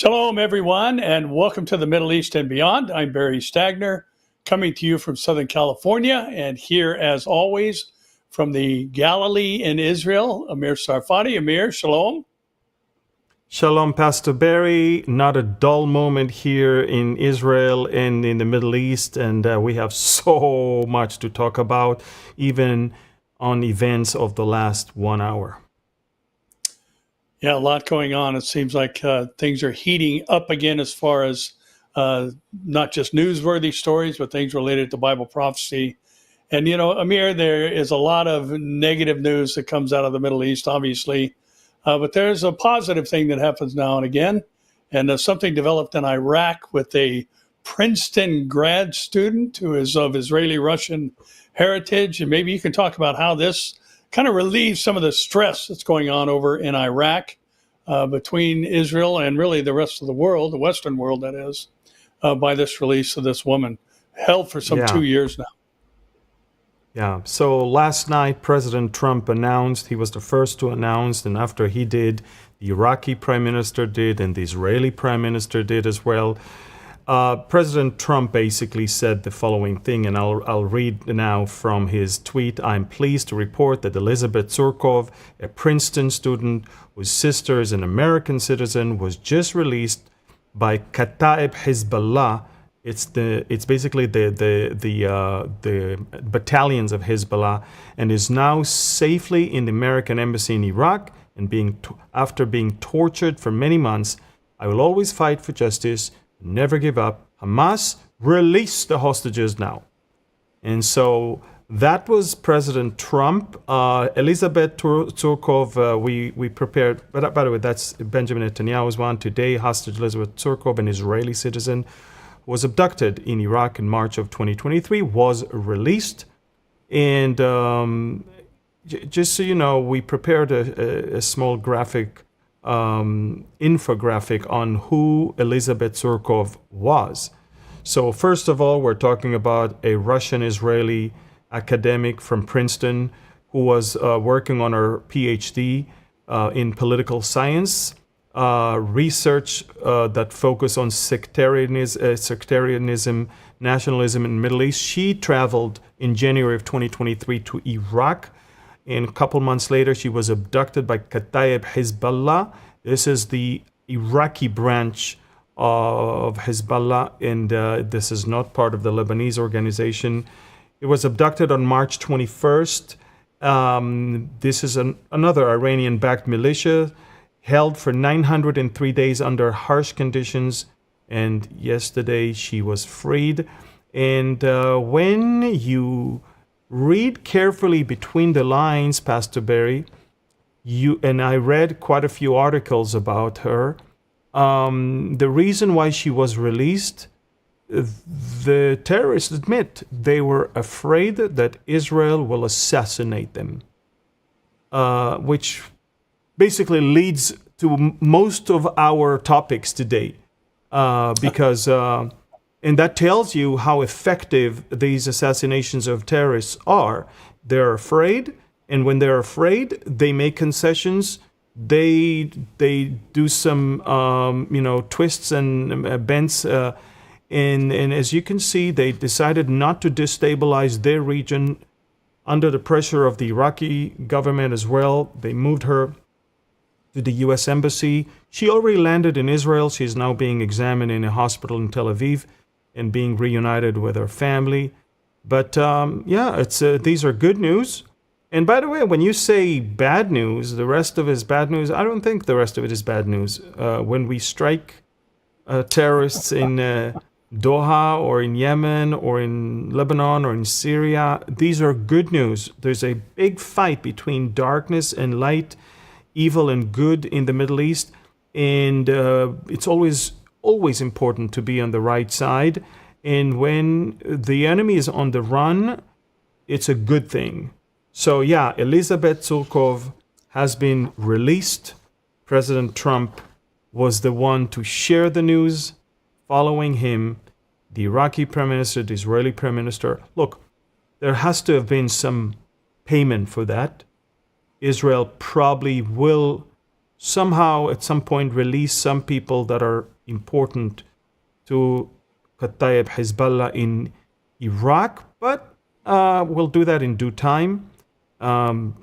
Shalom, everyone, and welcome to the Middle East and Beyond. I'm Barry Stagner, coming to you from Southern California, and here, as always, from the Galilee in Israel, Amir Tsarfati. Amir, shalom. Shalom, Pastor Barry. Not a dull moment here in Israel and in the Middle East, and we have so much to talk about, even on events of the last 1 hour. Yeah, a lot going on. It seems like things are heating up again as far as not just newsworthy stories, but things related to Bible prophecy. And, you know, Amir, there is a lot of negative news that comes out of the Middle East, obviously. But there's a positive thing that happens now and again. And something developed in Iraq with a Princeton grad student who is of Israeli-Russian heritage. And maybe you can talk about how this kind of relieves some of the stress that's going on over in Iraq between Israel and really the rest of the world, the Western world, that is, by this release of this woman, held for some 2 years now. Yeah. So last night, President Trump announced, he was the first to announce, and after he did, the Iraqi prime minister did, and the Israeli prime minister did as well. President Trump basically said the following thing, and I'll read now from his tweet. I'm pleased to report that Elizabeth Tsurkov, a Princeton student whose sister is an American citizen, was just released by Kataib Hezbollah. It's basically the battalions of Hezbollah, and is now safely in the American embassy in Iraq. And after being tortured for many months, I will always fight for justice. Never give up. Hamas, release the hostages now. And so that was President Trump. Elizabeth Tsurkov, we prepared, but by the way, that's Benjamin Netanyahu's one. Today, hostage Elizabeth Tsurkov, an Israeli citizen, was abducted in Iraq in March of 2023, was released. And just so you know, we prepared a small graphic infographic on who Elizabeth Tsurkov was. So first of all, we're talking about a Russian-Israeli academic from Princeton who was working on her PhD in political science, research that focused on sectarianism, nationalism in the Middle East. She traveled in January of 2023 to Iraq. And a couple months later, she was abducted by Kataib Hezbollah. This is the Iraqi branch of Hezbollah, and this is not part of the Lebanese organization. It was abducted on March 21st. This is another Iranian-backed militia, held for 903 days under harsh conditions, and yesterday she was freed. And when you read carefully between the lines, Pastor Barry, and I read quite a few articles about her. The reason why she was released, the terrorists admit they were afraid that Israel will assassinate them, which basically leads to most of our topics today, because and that tells you how effective these assassinations of terrorists are. They're afraid, and when they're afraid, they make concessions. They do some twists and bends, and as you can see, they decided not to destabilize their region under the pressure of the Iraqi government as well. They moved her to the U.S. Embassy. She already landed in Israel. She's now being examined in a hospital in Tel Aviv and being reunited with her family. But these are good news. And by the way, when you say bad news, the rest of it is bad news. I don't think the rest of it is bad news. When we strike terrorists in Doha or in Yemen or in Lebanon or in Syria, these are good news. There's a big fight between darkness and light, evil and good in the Middle East. And it's always important to be on the right side. And when the enemy is on the run, it's a good thing. So yeah, Elizabeth Tsurkov has been released. President Trump was the one to share the news. Following him, the Iraqi prime minister, the Israeli prime minister. Look, there has to have been some payment for that. Israel probably will somehow at some point release some people that are important to Kataib Hezbollah in Iraq, but we'll do that in due time. If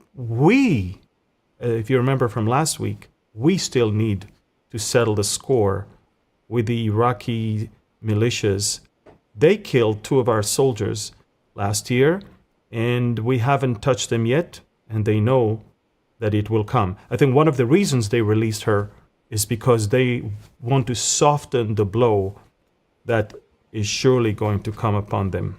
you remember from last week, we still need to settle the score with the Iraqi militias. They killed 2 of our soldiers last year, and we haven't touched them yet, and they know that it will come. I think one of the reasons they released her is because they want to soften the blow that is surely going to come upon them.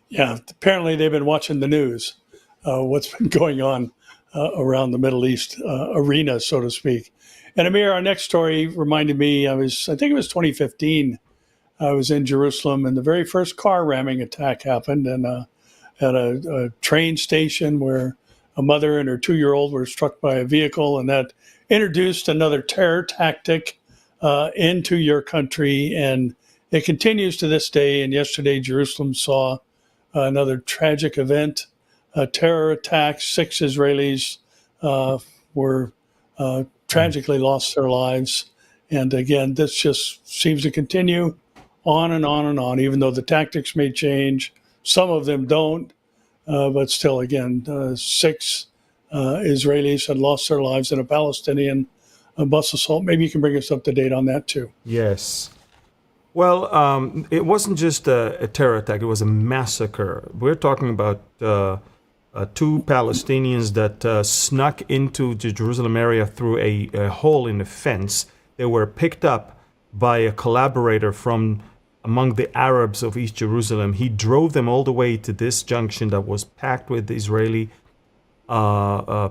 Yeah, apparently they've been watching the news, what's been going on around the Middle East arena, so to speak. And Amir, our next story reminded me, I think it was 2015. I was in Jerusalem, and the very first car ramming attack happened, and at a train station where a mother and her 2-year-old were struck by a vehicle, and that introduced another terror tactic into your country, and it continues to this day. And yesterday, Jerusalem saw another tragic event, a terror attack. 6 Israelis were tragically lost their lives. And again, this just seems to continue on and on and on, even though the tactics may change. Some of them don't, but still, again, 6 Israelis had lost their lives in a Palestinian bus assault. Maybe you can bring us up to date on that too. Yes. Well, it wasn't just a terror attack, it was a massacre. We're talking about 2 Palestinians that snuck into the Jerusalem area through a hole in the fence. They were picked up by a collaborator from among the Arabs of East Jerusalem. He drove them all the way to this junction that was packed with Israeli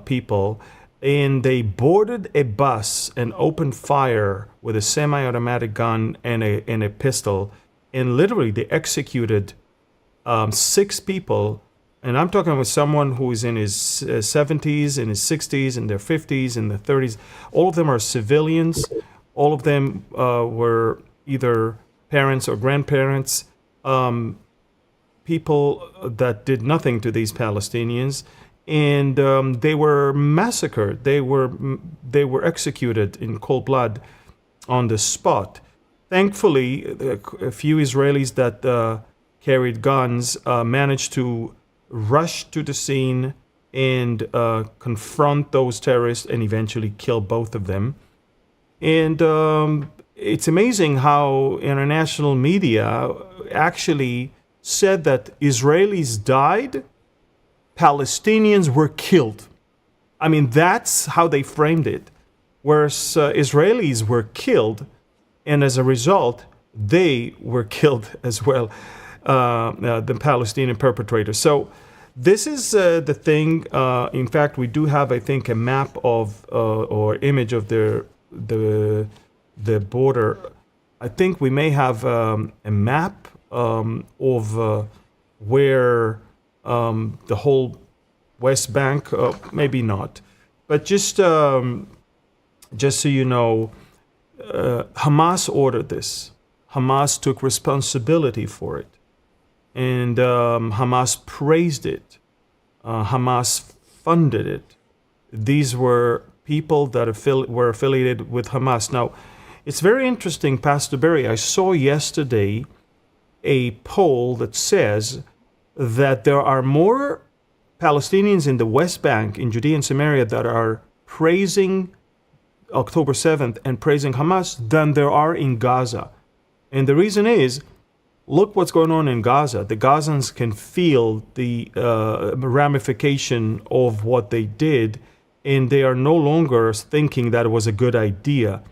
people, and they boarded a bus and opened fire with a semi-automatic gun and a pistol, and literally they executed 6 people. And I'm talking with someone who is in his 70s, in his 60s, in their 50s, in their 30s. All of them are civilians. All of them were either parents or grandparents, people that did nothing to these Palestinians, and they were massacred. They were executed in cold blood on the spot. Thankfully, a few Israelis that carried guns managed to rush to the scene and confront those terrorists and eventually kill both of them. And it's amazing how international media actually said that Israelis died, Palestinians were killed. I mean, that's how they framed it. Whereas Israelis were killed, and as a result, they were killed as well, the Palestinian perpetrators. So this is the thing. In fact, we do have, I think, a map of or image of the border. I think we may have a map of where the whole West Bank, maybe not, but just so you know, Hamas ordered this. Hamas took responsibility for it, and Hamas praised it. Hamas funded it. These were people that were affiliated with Hamas. Now, it's very interesting, Pastor Barry. I saw yesterday a poll that says that there are more Palestinians in the West Bank, in Judea and Samaria, that are praising October 7th and praising Hamas than there are in Gaza. And the reason is, look what's going on in Gaza. The Gazans can feel the ramification of what they did, and they are no longer thinking that it was a good idea.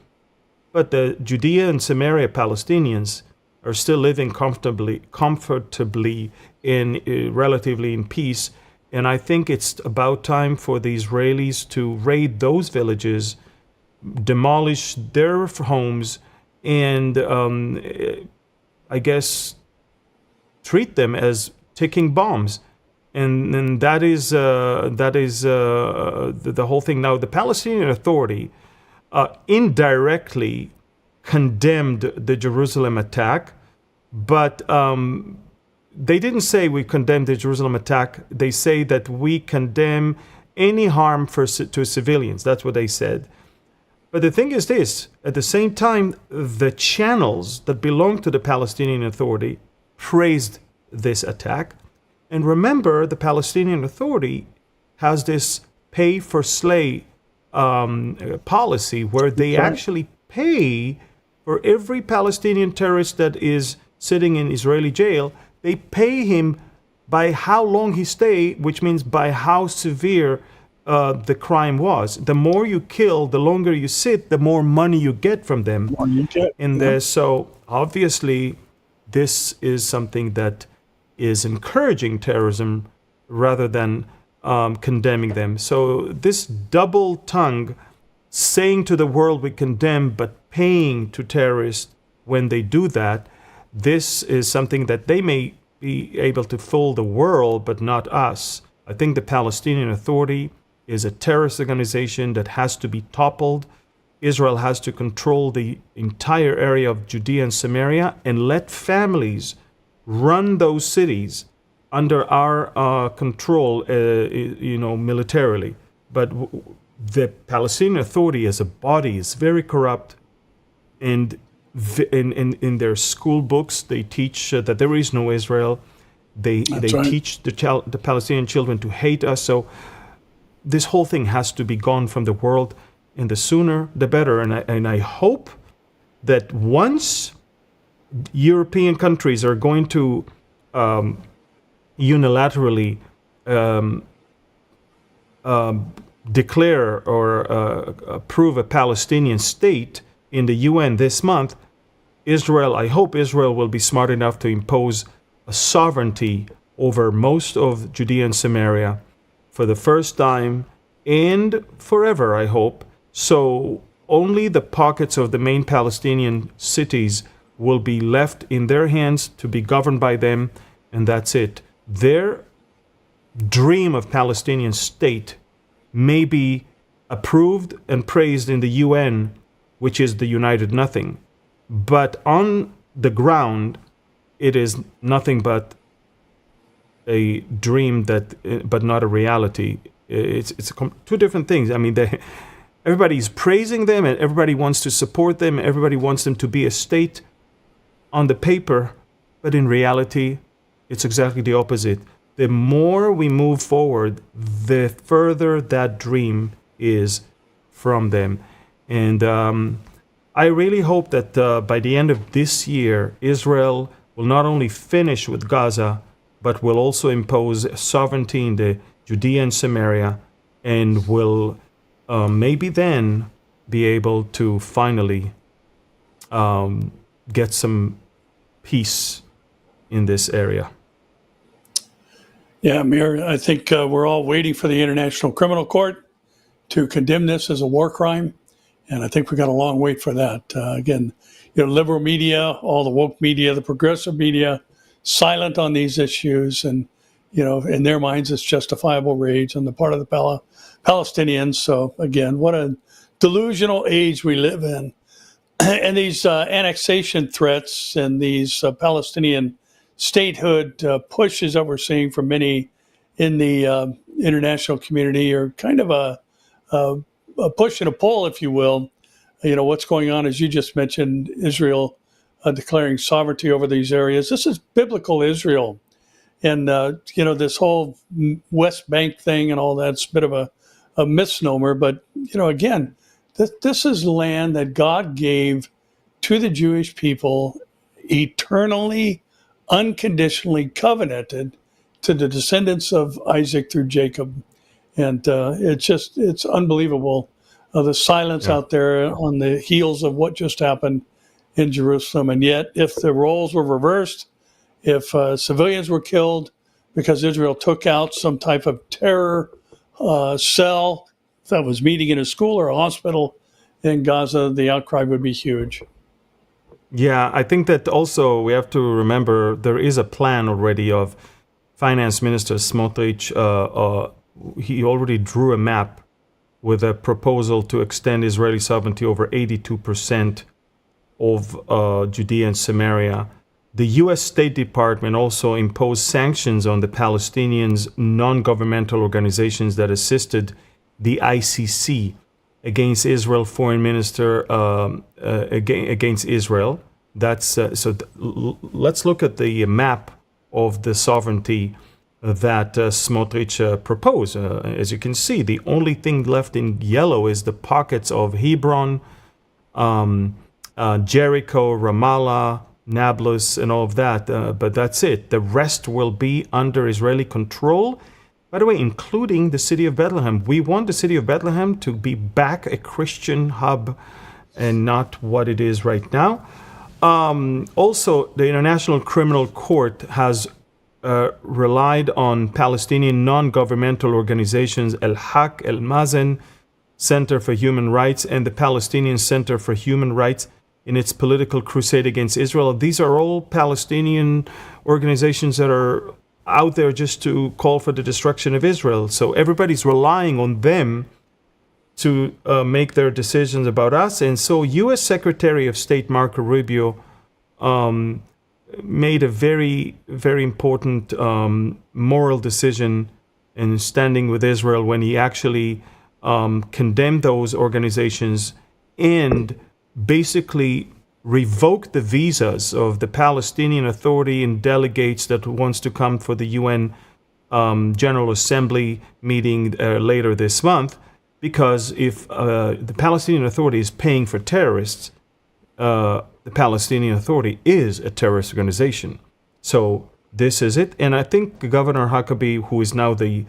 But the Judea and Samaria Palestinians are still living comfortably relatively in peace. And I think it's about time for the Israelis to raid those villages, demolish their homes, and I guess treat them as ticking bombs. And that is the whole thing. Now, the Palestinian Authority indirectly condemned the Jerusalem attack, but they didn't say we condemned the Jerusalem attack. They say that we condemn any harm to civilians. That's what they said. But the thing is this, at the same time, the channels that belong to the Palestinian Authority praised this attack. And remember, the Palestinian Authority has this pay-for-slay policy where they actually pay for every Palestinian terrorist that is sitting in Israeli jail. They pay him by how long he stayed, which means by how severe the crime was. The more you kill, the longer you sit, the more money you get from them. So obviously, this is something that is encouraging terrorism rather than condemning them. So this double tongue, saying to the world we condemn, but paying to terrorists when they do that, this is something that they may be able to fool the world, but not us. I think the Palestinian Authority is a terrorist organization that has to be toppled. Israel has to control the entire area of Judea and Samaria and let families run those cities under our control, militarily. But the Palestinian Authority as a body is very corrupt, and in their school books they teach that there is no Israel. They teach the Palestinian children to hate us. So this whole thing has to be gone from the world, and the sooner the better. And I hope that once European countries are going to unilaterally declare or approve a Palestinian state in the UN this month, I hope Israel will be smart enough to impose a sovereignty over most of Judea and Samaria for the first time and forever, I hope. So only the pockets of the main Palestinian cities will be left in their hands to be governed by them, and that's it. Their dream of Palestinian state may be approved and praised in the UN, which is the United Nothing. But on the ground, it is nothing but a dream but not a reality. It's two different things. I mean, everybody's praising them and everybody wants to support them. Everybody wants them to be a state on the paper, but in reality, it's exactly the opposite. The more we move forward, the further that dream is from them. And I really hope that by the end of this year, Israel will not only finish with Gaza, but will also impose sovereignty in the Judea and Samaria, and will maybe then be able to finally get some peace in this area. Yeah, Amir, I think we're all waiting for the International Criminal Court to condemn this as a war crime, and I think we got a long wait for that. Again, liberal media, all the woke media, the progressive media, silent on these issues, and in their minds, it's justifiable rage on the part of the Palestinians. So again, what a delusional age we live in. And these annexation threats and these Palestinian statehood pushes that we're seeing from many in the international community are kind of a push and a pull, if you will. What's going on, as you just mentioned, Israel declaring sovereignty over these areas. This is biblical Israel. And, this whole West Bank thing and all that's a bit of a misnomer. But, again, this is land that God gave to the Jewish people, eternally, unconditionally covenanted to the descendants of Isaac through Jacob. And it's unbelievable, the silence out there on the heels of what just happened in Jerusalem. And yet, if the roles were reversed, if civilians were killed because Israel took out some type of terror cell that was meeting in a school or a hospital in Gaza, the outcry would be huge. Yeah, I think that also we have to remember there is a plan already of Finance Minister Smotrich. He already drew a map with a proposal to extend Israeli sovereignty over 82% of Judea and Samaria. The U.S. State Department also imposed sanctions on the Palestinians' non-governmental organizations that assisted the ICC against Israel foreign minister against Israel. That's let's look at the map of the sovereignty that Smotrich proposed. As you can see, the only thing left in yellow is the pockets of Hebron, Jericho, Ramallah, Nablus, and all of that. But that's it. The rest will be under Israeli control. By the way, including the city of Bethlehem. We want the city of Bethlehem to be back a Christian hub and not what it is right now. Also, the International Criminal Court has relied on Palestinian non-governmental organizations Al-Haq, Al-Mazen, Center for Human Rights, and the Palestinian Center for Human Rights in its political crusade against Israel. These are all Palestinian organizations that are out there just to call for the destruction of Israel. So everybody's relying on them to make their decisions about us. And so U.S. Secretary of State Marco Rubio made a very, very important moral decision in standing with Israel when he actually condemned those organizations and basically revoked the visas of the Palestinian Authority and delegates that wants to come for the UN General Assembly meeting later this month, because if the Palestinian Authority is paying for terrorists, the Palestinian Authority is a terrorist organization. So this is it. And I think Governor Huckabee, who is now the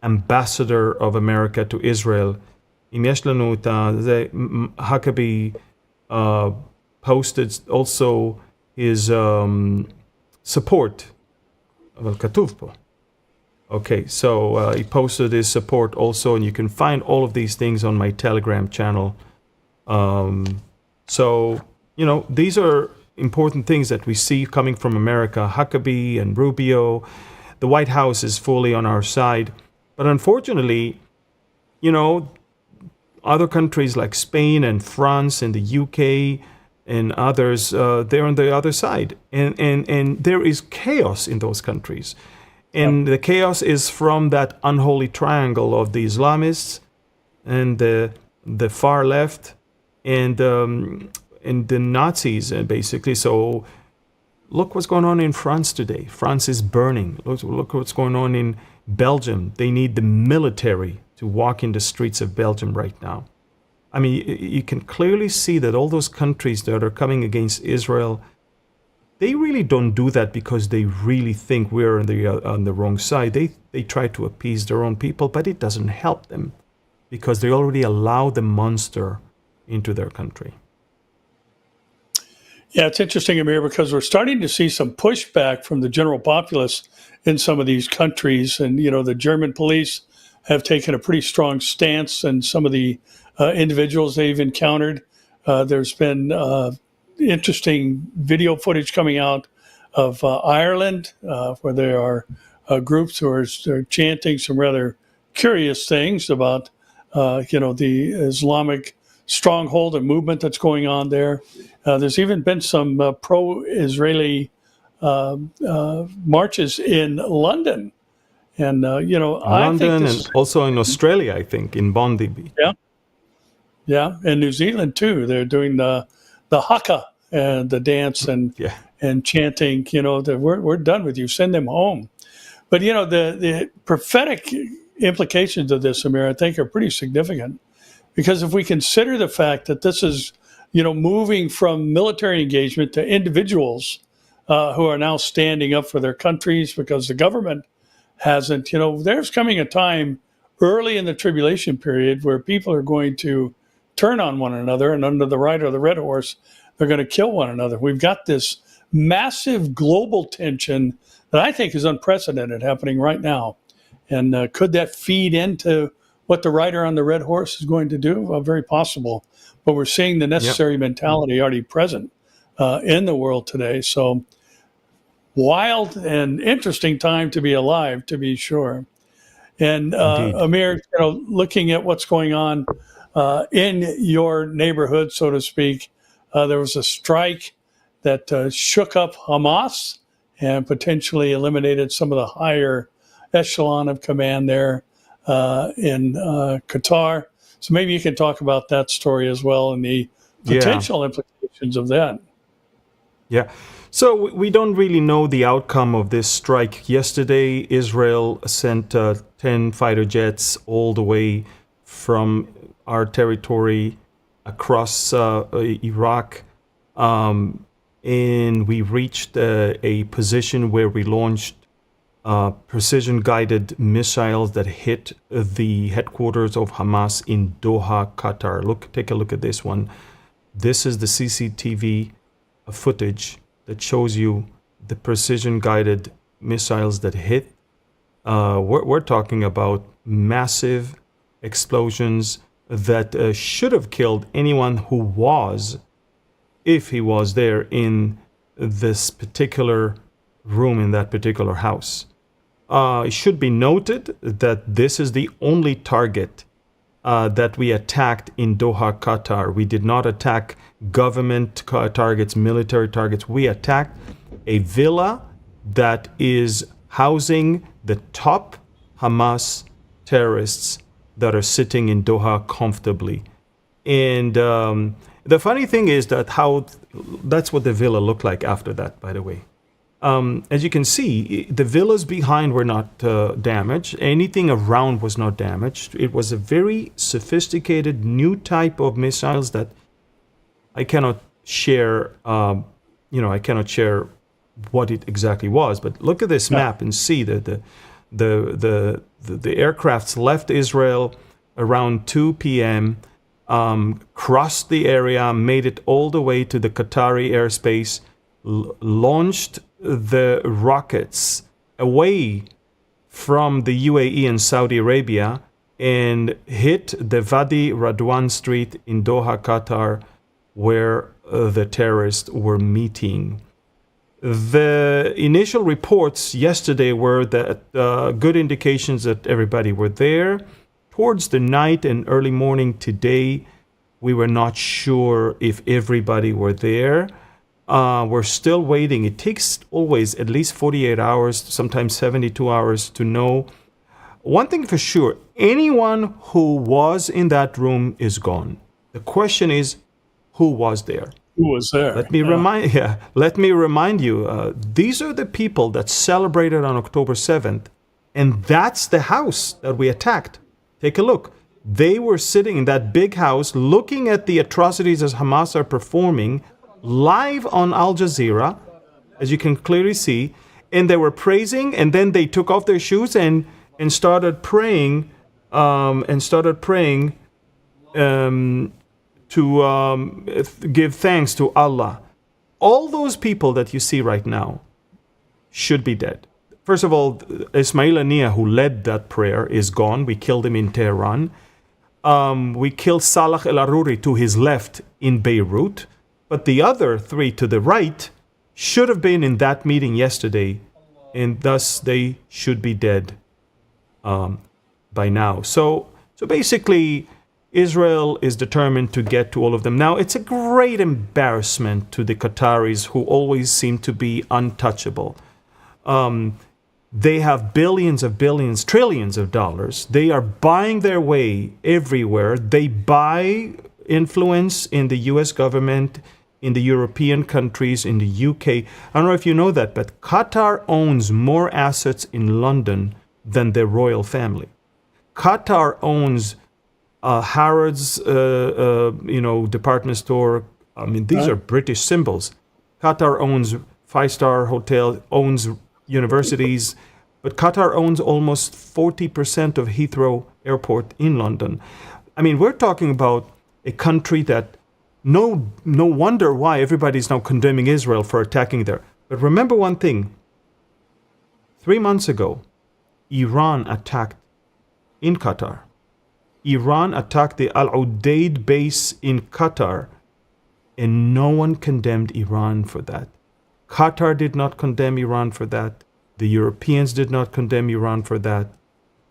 ambassador of America to Israel, Huckabee posted also his support. Okay, so he posted his support also, and you can find all of these things on my Telegram channel. So, you know, these are important things that we see coming from America. Huckabee and Rubio, the White House is fully on our side. But unfortunately, you know, other countries like Spain and France and the UK and others, they're on the other side. And there is chaos in those countries. And the chaos is from that unholy triangle of the Islamists and the far left and the Nazis, basically. So look what's going on in France today. France is burning. Look what's going on in Belgium. They need the military to walk in the streets of Belgium right now. I mean, you can clearly see that all those countries that are coming against Israel, they really don't do that because they really think we're on the wrong side. They try to appease their own people, but it doesn't help them because they already allow the monster into their country. Yeah, it's interesting, Amir, because we're starting to see some pushback from the general populace in some of these countries. And, you know, the German police have taken a pretty strong stance, and some of the individuals they've encountered. There's been interesting video footage coming out of Ireland, where there are groups who are chanting some rather curious things about, the Islamic stronghold and movement that's going on there. There's even been some pro-Israeli marches in London. And, London I think and also in Australia, I think, in Bondi. Yeah, and New Zealand too. They're doing the haka and the dance and chanting. That we're done with you. Send them home. But the prophetic implications of this, Amir, I think are pretty significant, because if we consider the fact that this is moving from military engagement to individuals who are now standing up for their countries because the government hasn't. There's coming a time early in the tribulation period where people are going to turn on one another, and under the right or the red horse, they're going to kill one another. We've got this massive global tension that I think is unprecedented happening right now. And could that feed into what the rider on the red horse is going to do? Well, very possible. But we're seeing the necessary mentality already present in the world today. So wild and interesting time to be alive, to be sure. And Amir, looking at what's going on in your neighborhood, so to speak, there was a strike that shook up Hamas and potentially eliminated some of the higher echelon of command there in Qatar. So maybe you can talk about that story as well and the potential implications of that. Yeah. So we don't really know the outcome of this strike. Yesterday, Israel sent 10 fighter jets all the way from our territory across Iraq. And we reached a position where we launched precision-guided missiles that hit the headquarters of Hamas in Doha, Qatar. Take a look at this one. This is the CCTV footage that shows you the precision-guided missiles that hit. We're talking about massive explosions that should have killed anyone who was, if he was there in this particular room in that particular house. It should be noted that this is the only target that we attacked in Doha, Qatar. We did not attack government targets, military targets. We attacked a villa that is housing the top Hamas terrorists that are sitting in Doha comfortably. And the funny thing is that's what the villa looked like after that, by the way. As you can see, the villas behind were not damaged. Anything around was not damaged. It was a very sophisticated new type of missiles that I cannot share. I cannot share what it exactly was. But look at this map and see that the aircrafts left Israel around 2 p.m. Crossed the area, made it all the way to the Qatari airspace, launched the rockets away from the UAE and Saudi Arabia and hit the Wadi Radwan Street in Doha, Qatar, where the terrorists were meeting. The initial reports yesterday were that good indications that everybody were there. Towards the night and early morning today, we were not sure if everybody were there. We're still waiting. It takes always at least 48 hours, sometimes 72 hours to know. One thing for sure, anyone who was in that room is gone. The question is, who was there? Who was there? Let me remind you, these are the people that celebrated on October 7th, and that's the house that we attacked. Take a look. They were sitting in that big house looking at the atrocities as Hamas are performing live on Al Jazeera, as you can clearly see, and they were praising, and then they took off their shoes and started praying, to give thanks to Allah. All those people that you see right now should be dead. First of all, Ismail Haniyeh, who led that prayer, is gone. We killed him in Tehran. We killed Salah El-Aruri to his left in Beirut. But the other three to the right should have been in that meeting yesterday, and thus they should be dead by now. So basically, Israel is determined to get to all of them. Now, it's a great embarrassment to the Qataris, who always seem to be untouchable. They have billions, trillions of dollars. They are buying their way everywhere. They buy influence in the U.S. government, in the European countries, in the UK. I don't know if you know that, but Qatar owns more assets in London than their royal family. Qatar owns Harrods, department store. I mean, these are British symbols. Qatar owns five-star hotel, owns universities, but Qatar owns almost 40% of Heathrow Airport in London. I mean, we're talking about a country that no wonder why everybody's now condemning Israel for attacking there. But remember one thing. 3 months ago, Iran attacked in Qatar. Iran attacked the Al Udeid base in Qatar, and no one condemned Iran for that. Qatar did not condemn Iran for that. The Europeans did not condemn Iran for that.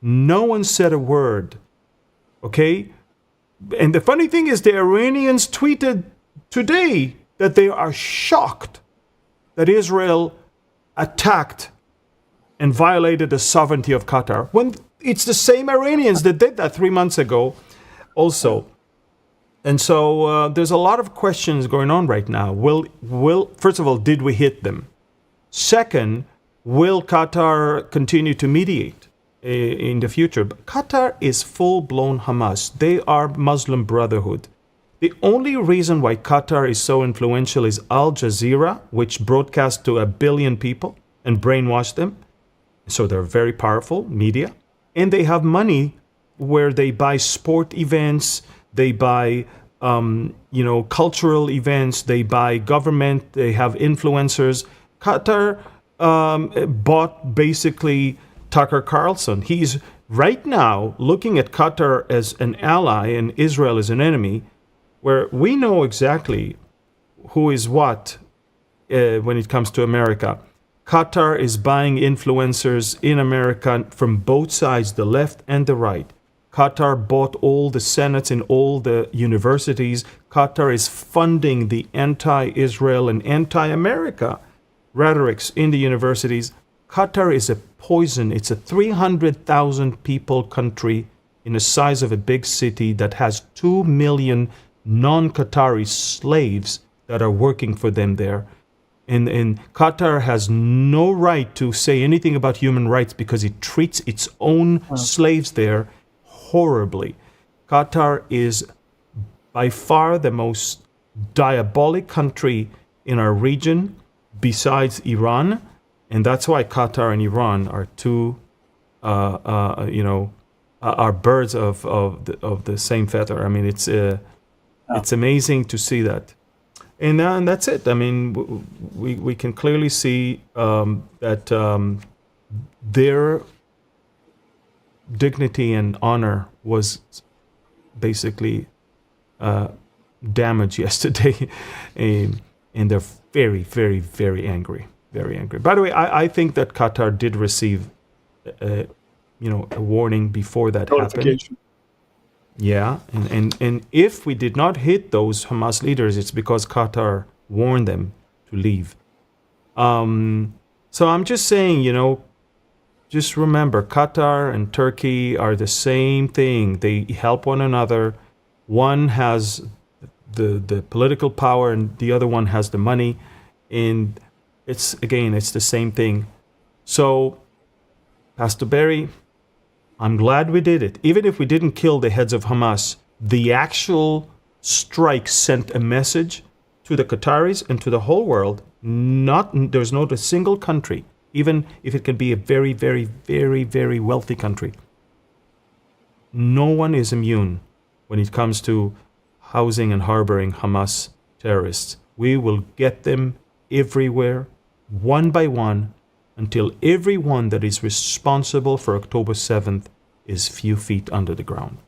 No one said a word. Okay? And the funny thing is, the Iranians tweeted today that they are shocked that Israel attacked and violated the sovereignty of Qatar, when it's the same Iranians that did that 3 months ago also. And so there's a lot of questions going on right now. First of all, did we hit them? Second, will Qatar continue to mediate in the future? But Qatar is full-blown Hamas. They are Muslim Brotherhood. The only reason why Qatar is so influential is Al Jazeera, which broadcasts to 1 billion people and brainwash them. So they're very powerful media. And they have money where they buy sport events, they buy cultural events, they buy government, they have influencers. Qatar bought basically Tucker Carlson. He's right now looking at Qatar as an ally and Israel as an enemy, where we know exactly who is what when it comes to America. Qatar is buying influencers in America from both sides, the left and the right. Qatar bought all the senates in all the universities. Qatar is funding the anti-Israel and anti-America rhetorics in the universities. Qatar is a poison. It's a 300,000 people country in the size of a big city that has 2 million non-Qatari slaves that are working for them there. And Qatar has no right to say anything about human rights because it treats its own slaves there horribly. Qatar is by far the most diabolic country in our region besides Iran, and that's why Qatar and Iran are two, are birds of the same feather. I mean, it's amazing to see that. And that's it. I mean, we can clearly see that their dignity and honor was basically damaged yesterday, and they're very, very, very angry. Very angry. By the way, I think that Qatar did receive, a warning before that happened. Yeah, and if we did not hit those Hamas leaders, it's because Qatar warned them to leave. So I'm just saying, just remember, Qatar and Turkey are the same thing. They help one another. One has the political power and the other one has the money. And it's the same thing. So, Pastor Barry, I'm glad we did it. Even if we didn't kill the heads of Hamas, the actual strike sent a message to the Qataris and to the whole world. There's not a single country, even if it can be a very, very, very, very wealthy country. No one is immune when it comes to housing and harboring Hamas terrorists. We will get them everywhere, one by one, until everyone that is responsible for October 7th is few feet under the ground.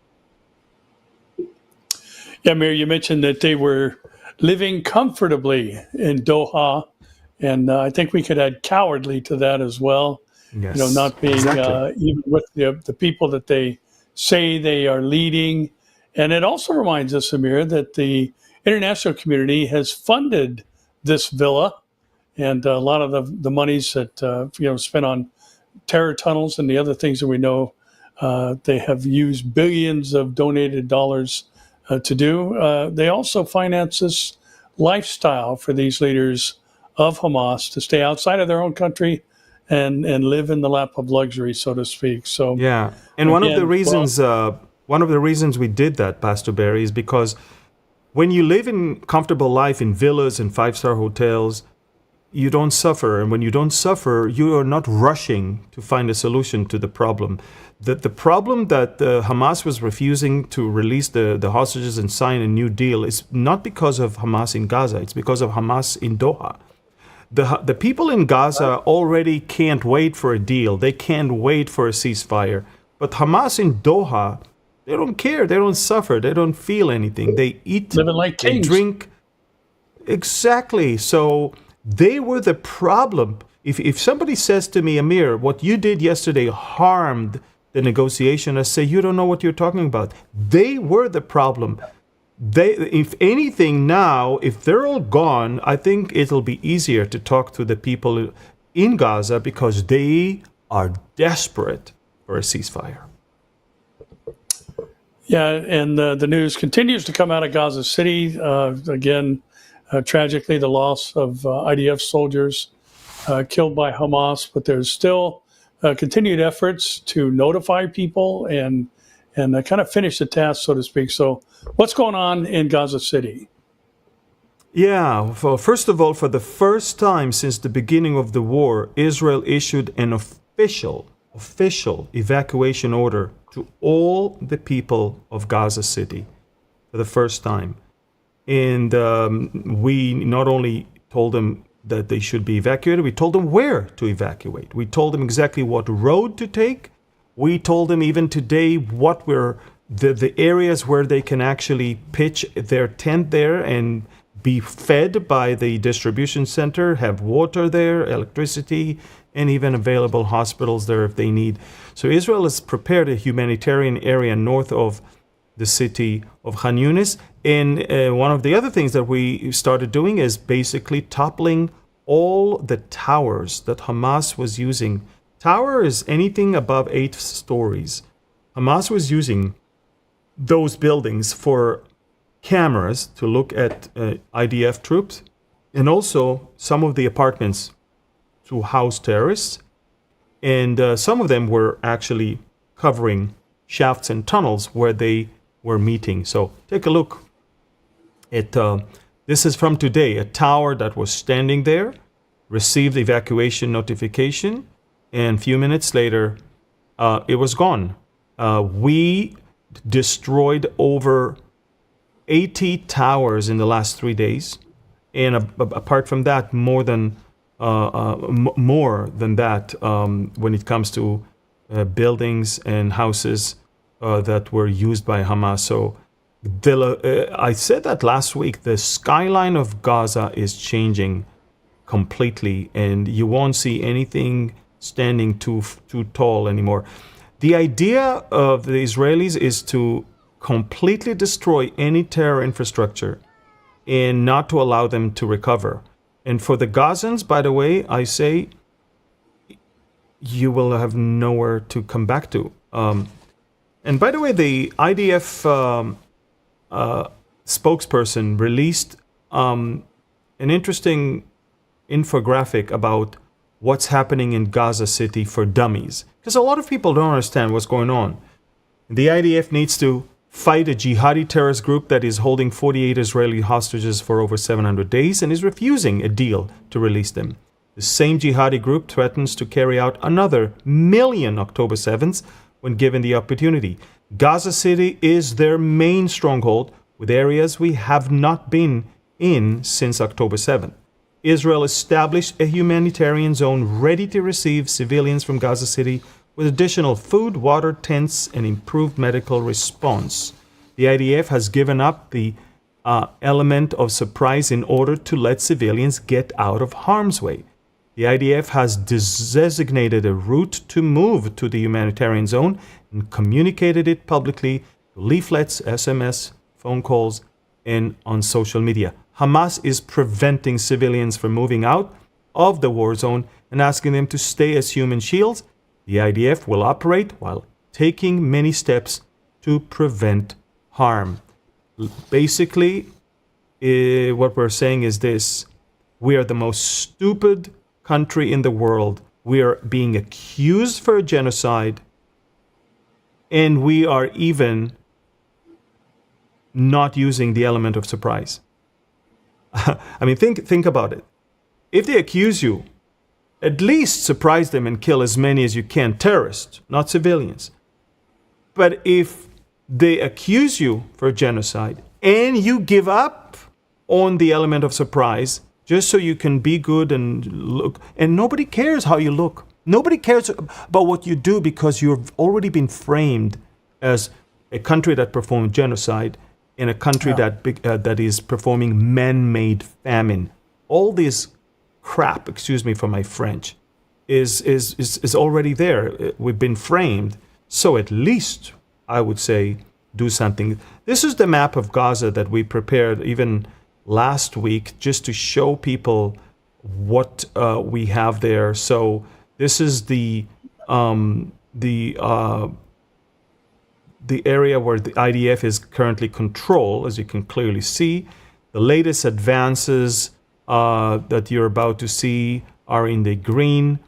Yeah, Amir, you mentioned that they were living comfortably in Doha, and I think we could add cowardly to that as well. Yes, not being even with the people that they say they are leading. And it also reminds us, Amir, that the international community has funded this villa, and a lot of the monies that spent on terror tunnels and the other things that we know they have used billions of donated dollars to do. They also finance this lifestyle for these leaders of Hamas to stay outside of their own country and live in the lap of luxury, so to speak. So yeah, and one of the reasons we did that, Pastor Barry, is because when you live in comfortable life in villas and 5-star hotels, you don't suffer. And when you don't suffer, you are not rushing to find a solution to the problem. The problem that Hamas was refusing to release the hostages and sign a new deal is not because of Hamas in Gaza. It's because of Hamas in Doha. The people in Gaza already can't wait for a deal. They can't wait for a ceasefire. But Hamas in Doha, they don't care. They don't suffer. They don't feel anything. They eat, living like kings. They drink. Exactly. So they were the problem. If somebody says to me, Amir, what you did yesterday harmed the negotiation, I say, you don't know what you're talking about. They were the problem. if anything now, if they're all gone, I think it'll be easier to talk to the people in Gaza because they are desperate for a ceasefire. Yeah, and the news continues to come out of Gaza City. Again, tragically, the loss of IDF soldiers killed by Hamas, but there's still continued efforts to notify people and kind of finish the task, so to speak. So what's going on in Gaza City? Yeah, well, first of all, for the first time since the beginning of the war, Israel issued an official evacuation order to all the people of Gaza City for the first time. And we not only told them that they should be evacuated, we told them where to evacuate. We told them exactly what road to take. We told them even today what were the areas where they can actually pitch their tent there and be fed by the distribution center, have water there, electricity, and even available hospitals there if they need. So Israel has prepared a humanitarian area north of the city of Khan Yunis. And one of the other things that we started doing is basically toppling all the towers that Hamas was using. Tower is anything above 8 stories. Hamas was using those buildings for cameras to look at IDF troops, and also some of the apartments to house terrorists. And some of them were actually covering shafts and tunnels where they were meeting. So take a look at this is from today. A tower that was standing there received evacuation notification, and a few minutes later it was gone. We destroyed over 80 towers in the last 3 days, and apart from that, more than that when it comes to buildings and houses that were used by Hamas. So I said that last week. The skyline of Gaza is changing completely, and you won't see anything standing too tall anymore. The idea of the Israelis is to completely destroy any terror infrastructure and not to allow them to recover. And for the Gazans, by the way, I say you will have nowhere to come back to. And by the way, the IDF spokesperson released an interesting infographic about what's happening in Gaza City for dummies. Because a lot of people don't understand what's going on. The IDF needs to fight a jihadi terrorist group that is holding 48 Israeli hostages for over 700 days and is refusing a deal to release them. The same jihadi group threatens to carry out another million October 7th when given the opportunity. Gaza City is their main stronghold, with areas we have not been in since October 7th. Israel established a humanitarian zone ready to receive civilians from Gaza City with additional food, water, tents, and improved medical response. The IDF has given up the element of surprise in order to let civilians get out of harm's way. The IDF has designated a route to move to the humanitarian zone and communicated it publicly through leaflets, SMS, phone calls, and on social media. Hamas is preventing civilians from moving out of the war zone and asking them to stay as human shields. The IDF will operate while taking many steps to prevent harm. Basically, what we're saying is this: we are the most stupid country in the world. We are being accused for a genocide, and we are even not using the element of surprise. I mean, think about it. If they accuse you, at least surprise them and kill as many as you can, terrorists, not civilians. But if they accuse you for genocide and you give up on the element of surprise just so you can be good and look, and nobody cares how you look. Nobody cares about what you do because you've already been framed as a country that performed genocide in a country that is performing man-made famine. All this crap, excuse me for my French, is already there. We've been framed. So at least I would say do something. This is the map of Gaza that we prepared even last week, just to show people what we have there. So this is the area where the IDF is currently controlled, as you can clearly see. The latest advances that you're about to see are in the green,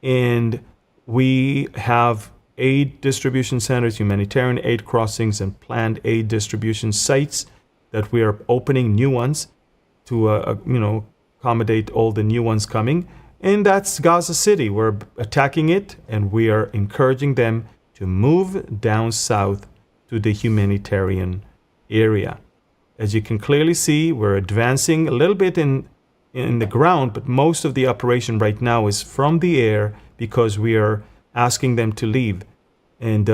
and we have aid distribution centers, humanitarian aid crossings, and planned aid distribution sites that we are opening, new ones, to accommodate all the new ones coming. And that's Gaza City. We're attacking it, and we are encouraging them to move down south to the humanitarian area. As you can clearly see, we're advancing a little bit in the ground, but most of the operation right now is from the air, because we are asking them to leave. And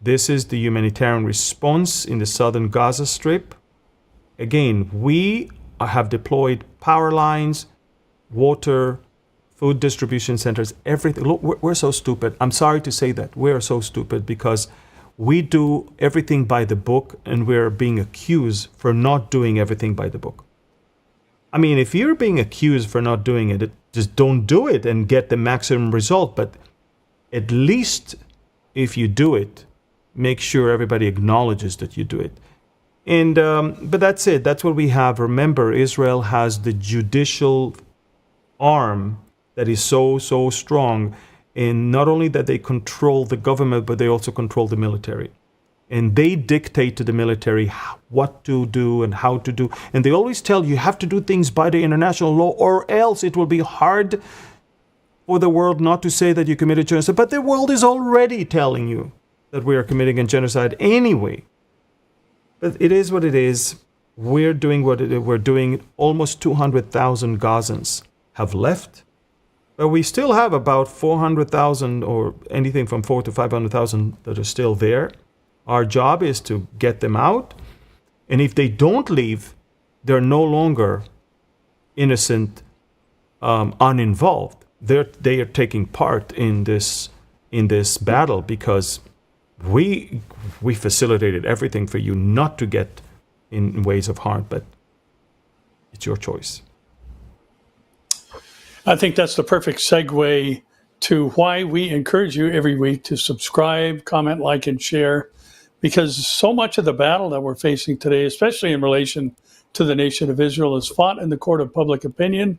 this is the humanitarian response in the southern Gaza Strip. Again, we have deployed power lines, water, food distribution centers, everything. Look, we're so stupid. I'm sorry to say that. We are so stupid because we do everything by the book, and we're being accused for not doing everything by the book. I mean, if you're being accused for not doing it, just don't do it and get the maximum result. But at least if you do it, make sure everybody acknowledges that you do it. And but that's it. That's what we have. Remember, Israel has the judicial arm that is so strong. And not only that they control the government, but they also control the military. And they dictate to the military what to do and how to do. And they always tell you have to do things by the international law, or else it will be hard for the world not to say that you committed genocide. But the world is already telling you that we are committing a genocide anyway. But it is what it is. We're doing what we're doing. Almost 200,000 Gazans have left. But we still have about 400,000, or anything from 400,000 to 500,000 that are still there. Our job is to get them out. And if they don't leave, they're no longer innocent, uninvolved. They are taking part in this battle, because we facilitated everything for you not to get in ways of harm, but it's your choice. I think that's the perfect segue to why we encourage you every week to subscribe, comment, like, and share, because so much of the battle that we're facing today, especially in relation to the nation of Israel, is fought in the court of public opinion,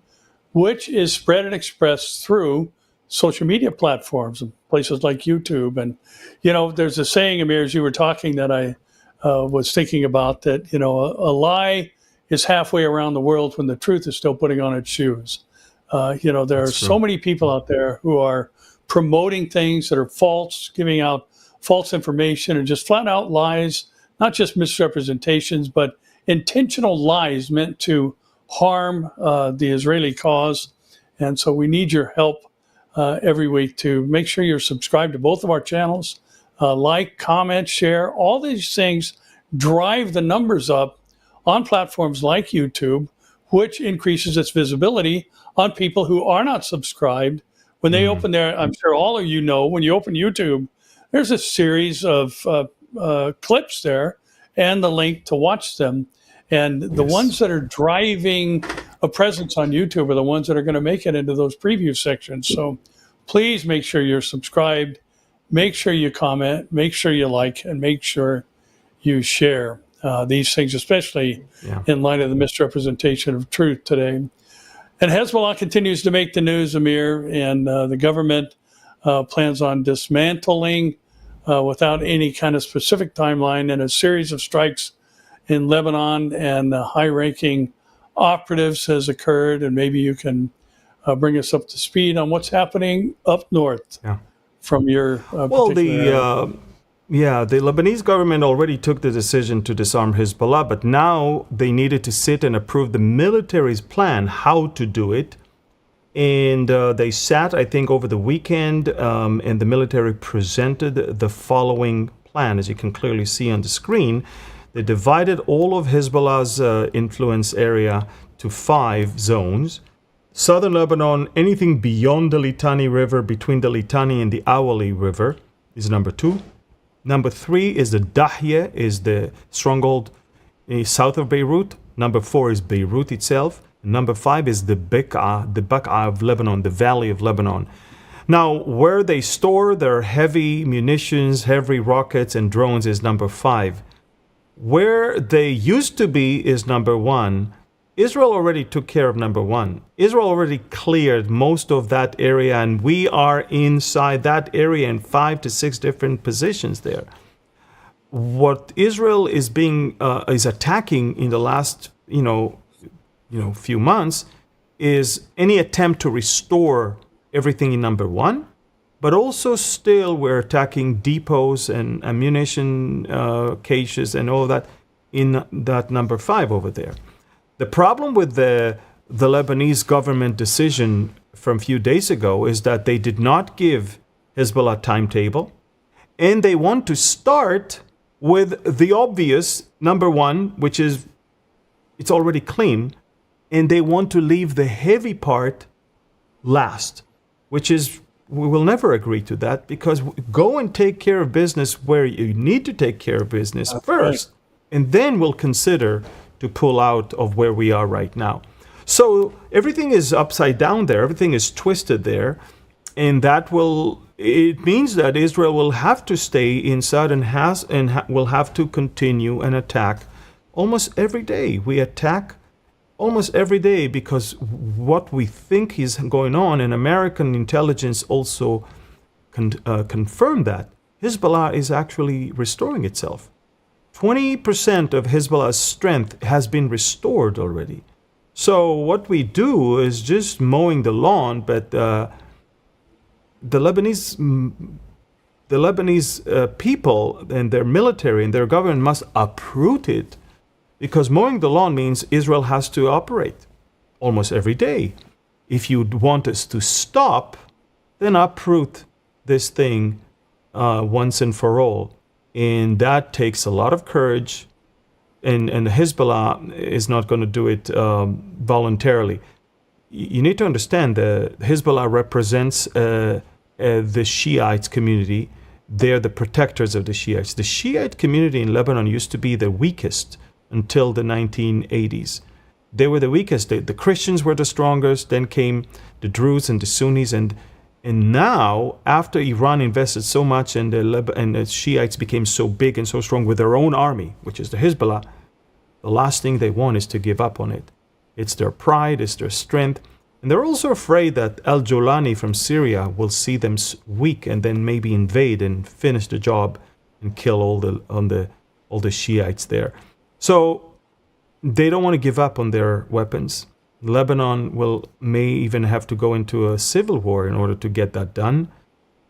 which is spread and expressed through social media platforms and places like YouTube. And, there's a saying, Amir, as you were talking, that I was thinking about, that, a lie is halfway around the world when the truth is still putting on its shoes. There are so many people out there who are promoting things that are false, giving out false information, and just flat out lies, not just misrepresentations, but intentional lies meant to harm the Israeli cause. And so we need your help every week to make sure you're subscribed to both of our channels. Like, comment, share. All these things drive the numbers up on platforms like YouTube, which increases its visibility on people who are not subscribed. When they open their, I'm sure all of you know, when you open YouTube, there's a series of clips there and the link to watch them. And the ones that are driving a presence on YouTube are the ones that are going to make it into those preview sections. So please make sure you're subscribed, make sure you comment, make sure you like, and make sure you share these things, especially in light of the misrepresentation of truth today. And Hezbollah continues to make the news, Amir, and the government plans on dismantling, without any kind of specific timeline, and a series of strikes in Lebanon, and high-ranking operatives has occurred. And maybe you can bring us up to speed on what's happening up north from your the Lebanese government already took the decision to disarm Hezbollah, but now they needed to sit and approve the military's plan how to do it. And they sat, I think, over the weekend, and the military presented the following plan. As you can clearly see on the screen, they divided all of Hezbollah's influence area to 5 zones. Southern Lebanon, anything beyond the Litani River, between the Litani and the Awali River, is number 2. Number 3 is the Dahya, is the stronghold south of Beirut. Number 4 is Beirut itself. Number 5 is the Baq'a of Lebanon, the Valley of Lebanon. Now, where they store their heavy munitions, heavy rockets, and drones is number 5. Where they used to be is number 1. Israel already took care of number 1. Israel already cleared most of that area, and we are inside that area in 5 to 6 different positions there. What Israel is attacking in the last few months is any attempt to restore everything in number 1, but also still we're attacking depots and ammunition caches and all that in that number 5 over there. The problem with the Lebanese government decision from a few days ago is that they did not give Hezbollah a timetable, and they want to start with the obvious number 1, which is it's already clean, and they want to leave the heavy part last, which is we will never agree to that, because go and take care of business where you need to take care of business first, and then we'll consider to pull out of where we are right now. So everything is upside down there, everything is twisted there, and it means that Israel will have to stay inside and will have to continue and attack almost every day. We attack almost every day because what we think is going on, and American intelligence also confirmed that Hezbollah is actually restoring itself. 20% of Hezbollah's strength has been restored already. So what we do is just mowing the lawn, but the Lebanese people and their military and their government must uproot it, because mowing the lawn means Israel has to operate almost every day. If you want us to stop, then uproot this thing once and for all. And that takes a lot of courage, and Hezbollah is not going to do it voluntarily. You need to understand that Hezbollah represents the Shiites community. They're the protectors of the Shiites. The Shiite community in Lebanon used to be the weakest until the 1980s. They were the weakest. The Christians were the strongest. Then came the Druze and the Sunnis, and now, after Iran invested so much and the Shiites became so big and so strong with their own army, which is the Hezbollah, the last thing they want is to give up on it. It's their pride, it's their strength. And they're also afraid that al-Jolani from Syria will see them weak and then maybe invade and finish the job and kill all the Shiites there. So they don't want to give up on their weapons. Lebanon may even have to go into a civil war in order to get that done.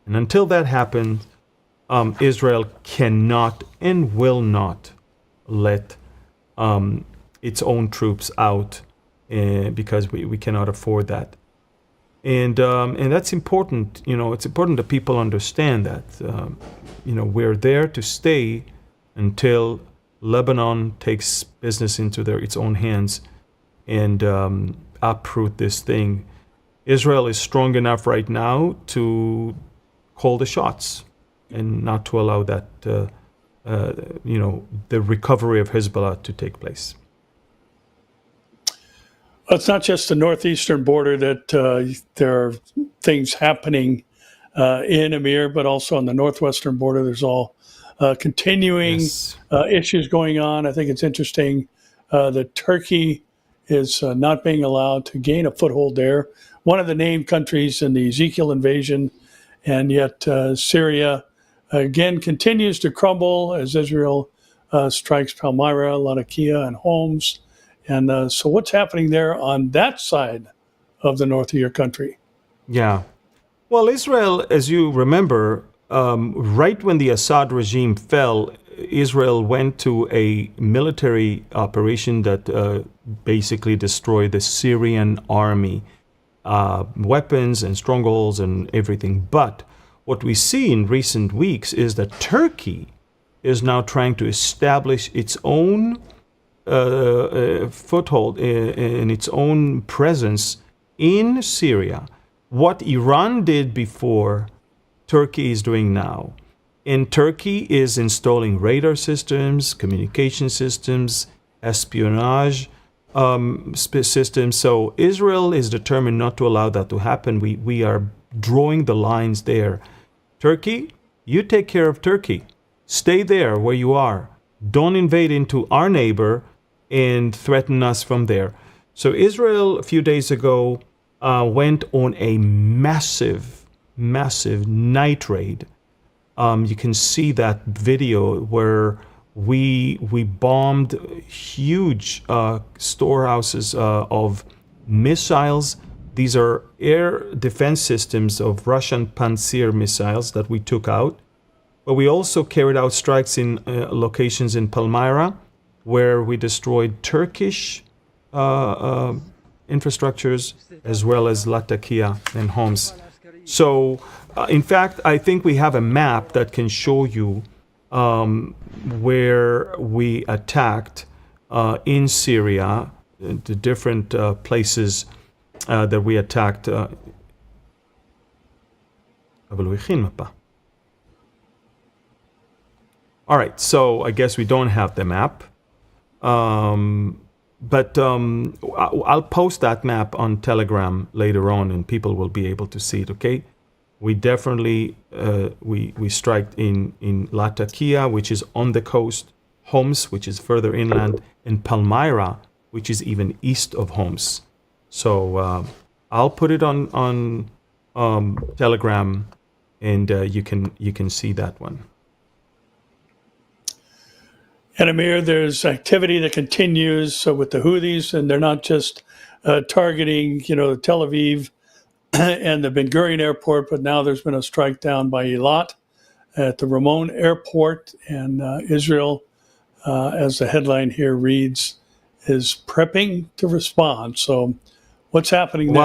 And until that happens, Israel cannot and will not let its own troops out because we cannot afford that. And that's important. It's important that people understand that. We're there to stay until Lebanon takes business into its own hands and uproot this thing. Israel is strong enough right now to call the shots and not to allow that, the recovery of Hezbollah to take place. Well, it's not just the northeastern border that there are things happening in Amir, but also on the northwestern border. There's all continuing issues going on. I think it's interesting that Turkey is not being allowed to gain a foothold there. One of the named countries in the Ezekiel invasion, and yet Syria again continues to crumble as Israel strikes Palmyra, Latakia, and Homs. And so what's happening there on that side of the north of your country? Yeah. Well, Israel, as you remember, right when the Assad regime fell, Israel went to a military operation that basically destroyed the Syrian army, weapons and strongholds and everything. But what we see in recent weeks is that Turkey is now trying to establish its own foothold in its own presence in Syria. What Iran did before, Turkey is doing now. And Turkey is installing radar systems, communication systems, espionage systems. So Israel is determined not to allow that to happen. We are drawing the lines there. Turkey, you take care of Turkey. Stay there where you are. Don't invade into our neighbor and threaten us from there. So Israel, a few days ago, went on a massive night raid. You can see that video where we bombed huge storehouses of missiles. These are air defense systems of Russian Pantsir missiles that we took out. But we also carried out strikes in locations in Palmyra, where we destroyed Turkish infrastructures, as well as Latakia and Homs. So, in fact, I think we have a map that can show you where we attacked in Syria, the different places that we attacked. All right, so I guess we don't have the map. But I'll post that map on Telegram later on, and people will be able to see it, okay? We definitely, we strike in Latakia, which is on the coast, Homs, which is further inland, and Palmyra, which is even east of Homs. So I'll put it on Telegram, and you can see that one. And Amir, there's activity that continues with the Houthis, and they're not just targeting, Tel Aviv and the Ben Gurion airport, but now there's been a strike down by Eilat at the Ramon airport, and Israel, as the headline here reads, is prepping to respond. So, what's happening there?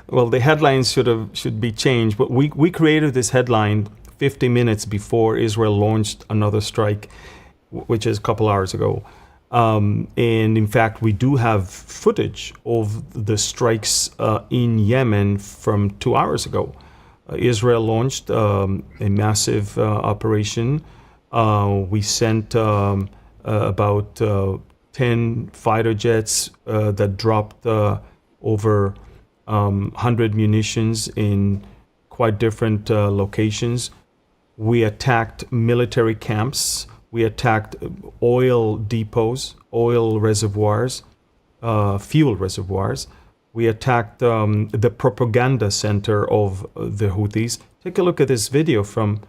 Well, the headlines should be changed, but we created this headline 50 minutes before Israel launched another strike, which is a couple hours ago. And in fact, we do have footage of the strikes in Yemen from 2 hours ago. Israel launched a massive operation. We sent about 10 fighter jets that dropped over 100 munitions in quite different locations. We attacked military camps. We attacked oil depots, oil reservoirs, fuel reservoirs. We attacked the propaganda center of the Houthis. Take a look at this video from,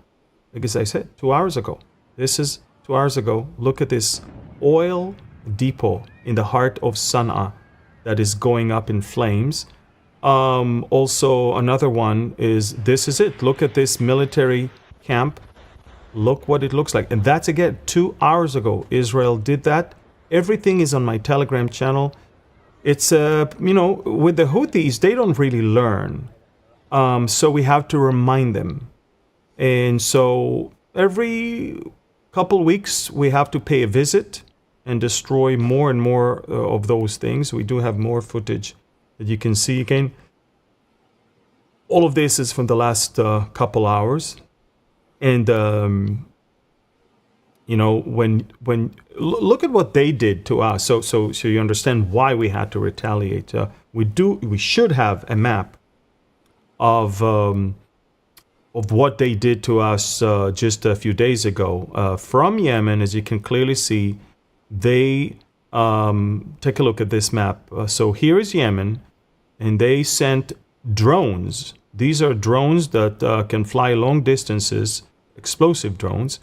like as I said, 2 hours ago. This is 2 hours ago. Look at this oil depot in the heart of Sana'a that is going up in flames. Also, another one is, this is it. Look at this military camp. Look what it looks like. And that's, again, 2 hours ago. Israel did that. Everything is on my Telegram channel. It's, with the Houthis, they don't really learn. So we have to remind them. And so every couple weeks, we have to pay a visit and destroy more and more of those things. We do have more footage that you can see again. All of this is from the last couple hours. And, when look at what they did to us. So you understand why we had to retaliate. We should have a map of what they did to us just a few days ago. From Yemen, as you can clearly see, they take a look at this map. So here is Yemen, and they sent drones. These are drones that can fly long distances, explosive drones,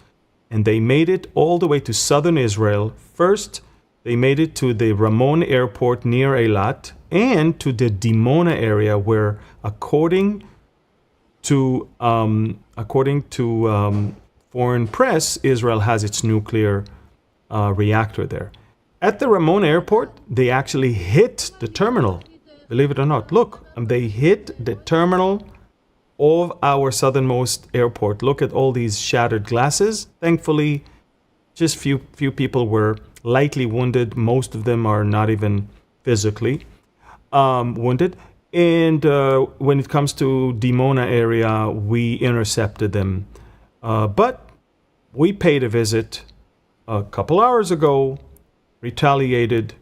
and they made it all the way to southern Israel. First, they made it to the Ramon airport near Eilat and to the Dimona area, where, according to foreign press, Israel has its nuclear reactor there. At the Ramon airport, they actually hit the terminal. Believe it or not, look, they hit the terminal of our southernmost airport. Look at all these shattered glasses. Thankfully, just few people were lightly wounded. Most of them are not even physically wounded. And when it comes to Dimona area, we intercepted them. But we paid a visit a couple hours ago, retaliated,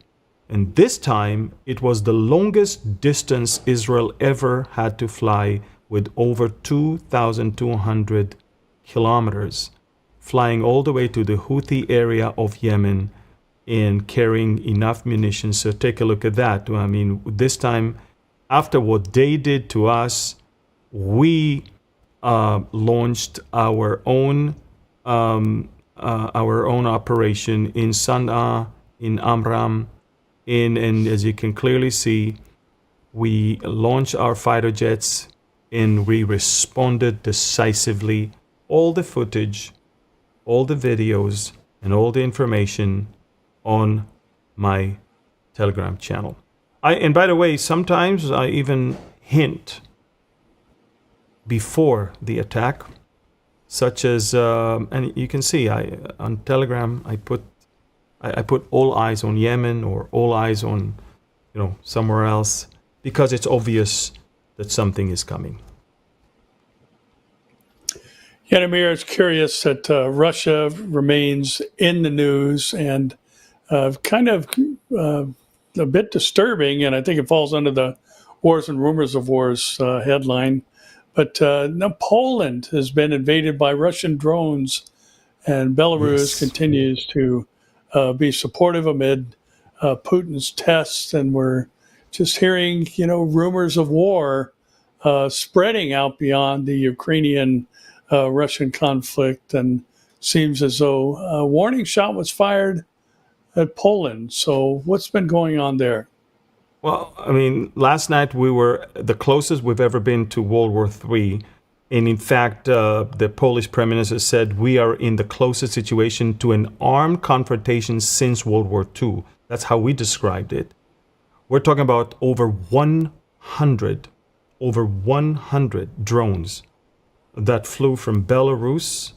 and this time it was the longest distance Israel ever had to fly, with over 2,200 kilometers, flying all the way to the Houthi area of Yemen and carrying enough munitions. So take a look at that. I mean, this time, after what they did to us, we launched our own operation in Sana'a, in Amram, and as you can clearly see, we launched our fighter jets and we responded decisively. All the footage, all the videos, and all the information on my Telegram channel. And by the way, sometimes I even hint before the attack, such as, and you can see on Telegram I put all eyes on Yemen or all eyes on somewhere else, because it's obvious that something is coming. Yeah, Amir, it's curious that Russia remains in the news, and kind of a bit disturbing, and I think it falls under the Wars and Rumors of Wars headline. But now Poland has been invaded by Russian drones, and Belarus continues to be supportive amid Putin's tests, and we're just hearing, rumors of war spreading out beyond the Ukrainian-Russian conflict, and seems as though a warning shot was fired at Poland. So what's been going on there? Well, I mean, last night we were the closest we've ever been to World War III. And in fact, the Polish Prime Minister said we are in the closest situation to an armed confrontation since World War II. That's how we described it. We're talking about over 100 drones that flew from Belarus.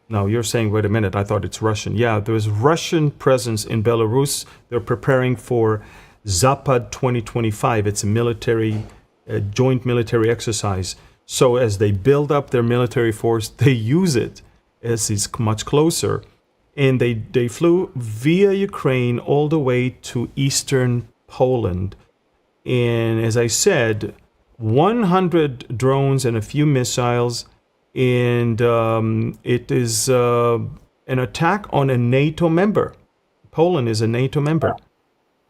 Now you're saying, wait a minute, I thought it's Russian. Yeah, there is Russian presence in Belarus. They're preparing for Zapad 2025. It's a joint military exercise. So as they build up their military force, they use it as it's much closer. And they flew via Ukraine all the way to eastern Poland. And as I said, 100 drones and a few missiles. And it is an attack on a NATO member. Poland is a NATO member.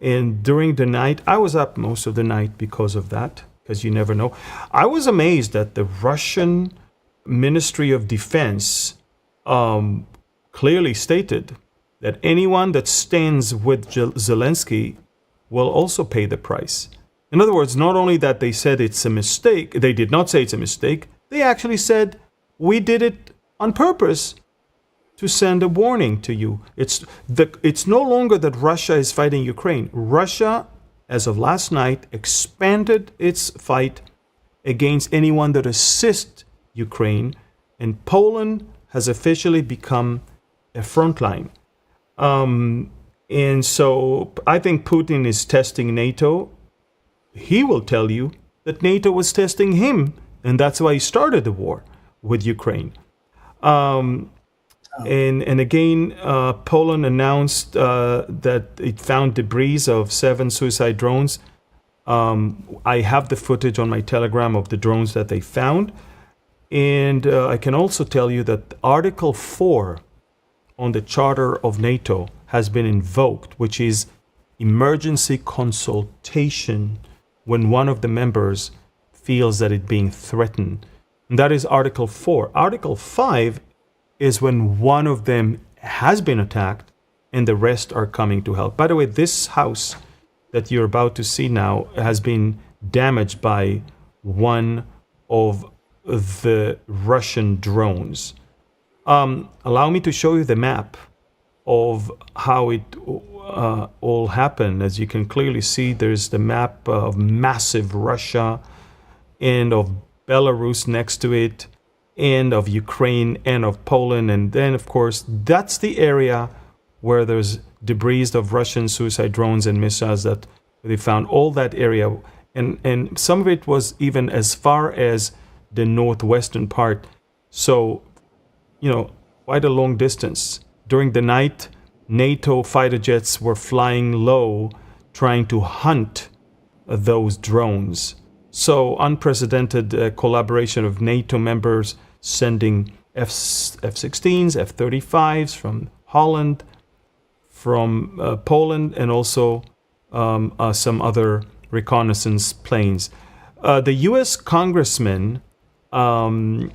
And during the night, I was up most of the night because of that, because you never know. I was amazed that the Russian Ministry of Defense clearly stated that anyone that stands with Zelensky will also pay the price. In other words, not only that they said it's a mistake, they did not say it's a mistake, they actually said, we did it on purpose to send a warning to you. It's no longer that Russia is fighting Ukraine. Russia, as of last night, expanded its fight against anyone that assists Ukraine, and Poland has officially become a front line. And so I think Putin is testing NATO. He will tell you that NATO was testing him, and that's why he started the war with Ukraine. And again, Poland announced that it found debris of 7 suicide drones. I have the footage on my Telegram of the drones that they found. And I can also tell you that Article 4 on the Charter of NATO has been invoked, which is emergency consultation when one of the members feels that it's being threatened. And that is Article 4. Article 5 is when one of them has been attacked and the rest are coming to help. By the way, this house that you're about to see now has been damaged by one of the Russian drones. Allow me to show you the map of how it all happened. As you can clearly see, there's the map of massive Russia and of Belarus next to it, and of Ukraine and of Poland. And then, of course, that's the area where there's debris of Russian suicide drones and missiles that they found, all that area. And some of it was even as far as the northwestern part. So quite a long distance. During the night, NATO fighter jets were flying low, trying to hunt those drones. So unprecedented collaboration of NATO members sending F-16s, F-35s from Holland, from Poland, and also some other reconnaissance planes. The U.S. congressman, from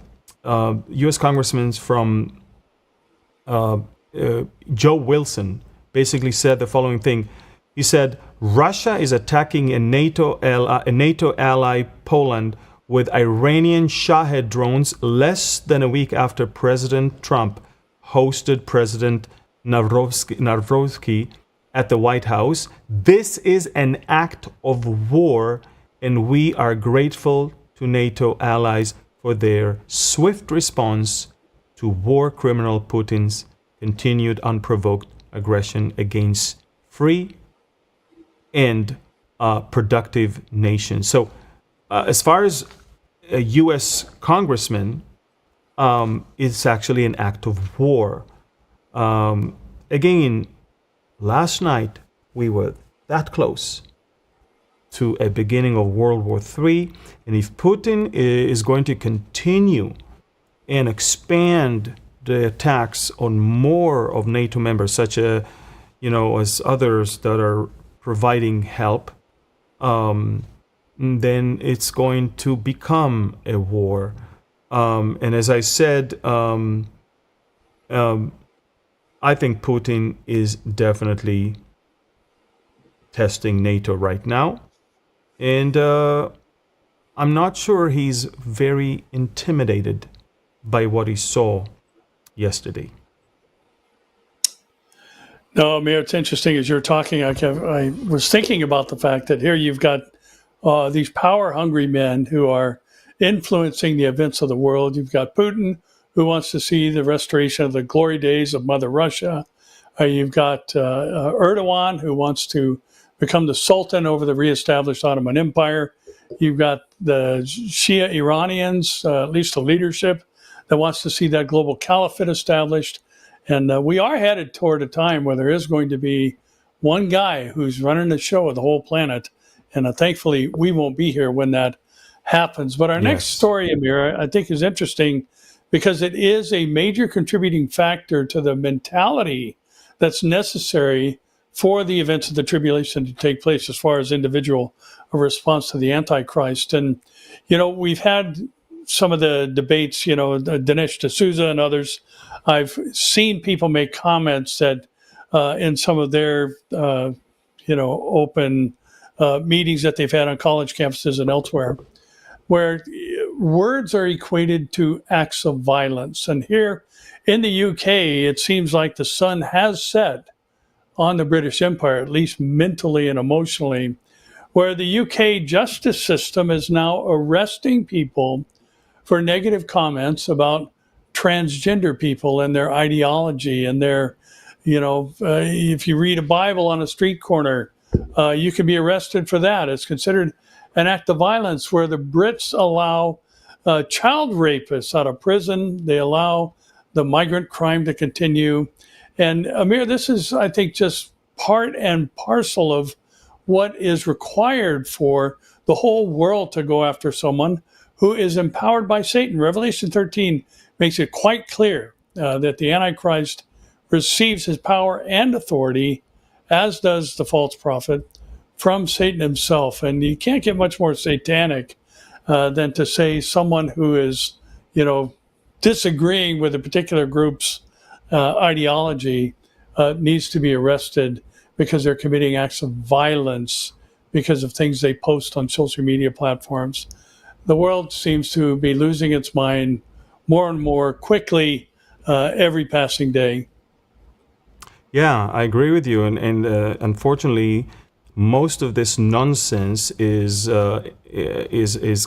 Joe Wilson, basically said the following thing. He said, Russia is attacking a NATO ally, Poland, with Iranian Shahed drones less than a week after President Trump hosted President Narowski at the White House. This is an act of war, and we are grateful to NATO allies for their swift response to war criminal Putin's continued unprovoked aggression against free and productive nations. So as far as a U.S. congressman, it's actually an act of war. Again, last night we were that close to a beginning of World War III. And if Putin is going to continue and expand the attacks on more of NATO members, such as others that are providing help, then it's going to become a war. And as I said, I think Putin is definitely testing NATO right now. And I'm not sure he's very intimidated by what he saw yesterday. No, Amir, it's interesting as you're talking. I was thinking about the fact that here you've got these power-hungry men who are influencing the events of the world. You've got Putin, who wants to see the restoration of the glory days of Mother Russia. You've got Erdogan, who wants to become the Sultan over the reestablished Ottoman Empire. You've got the Shia Iranians, at least the leadership, that wants to see that global caliphate established. And we are headed toward a time where there is going to be one guy who's running the show of the whole planet. And thankfully, we won't be here when that happens. But our next story, Amir, I think is interesting because it is a major contributing factor to the mentality that's necessary for the events of the tribulation to take place as far as individual response to the Antichrist. And, we've had some of the debates, Dinesh D'Souza and others. I've seen people make comments that in some of their, open meetings that they've had on college campuses and elsewhere, where words are equated to acts of violence. And here in the UK, it seems like the sun has set on the British Empire, at least mentally and emotionally, where the UK justice system is now arresting people for negative comments about transgender people and their ideology and their, if you read a Bible on a street corner, you can be arrested for that. It's considered an act of violence, where the Brits allow child rapists out of prison. They allow the migrant crime to continue. And Amir, this is, I think, just part and parcel of what is required for the whole world to go after someone who is empowered by Satan. Revelation 13 makes it quite clear that the Antichrist receives his power and authority, as does the false prophet, from Satan himself. And you can't get much more satanic than to say someone who is, disagreeing with a particular group's ideology needs to be arrested because they're committing acts of violence because of things they post on social media platforms. The world seems to be losing its mind more and more quickly every passing day. Yeah, I agree with you. And unfortunately, most of this nonsense is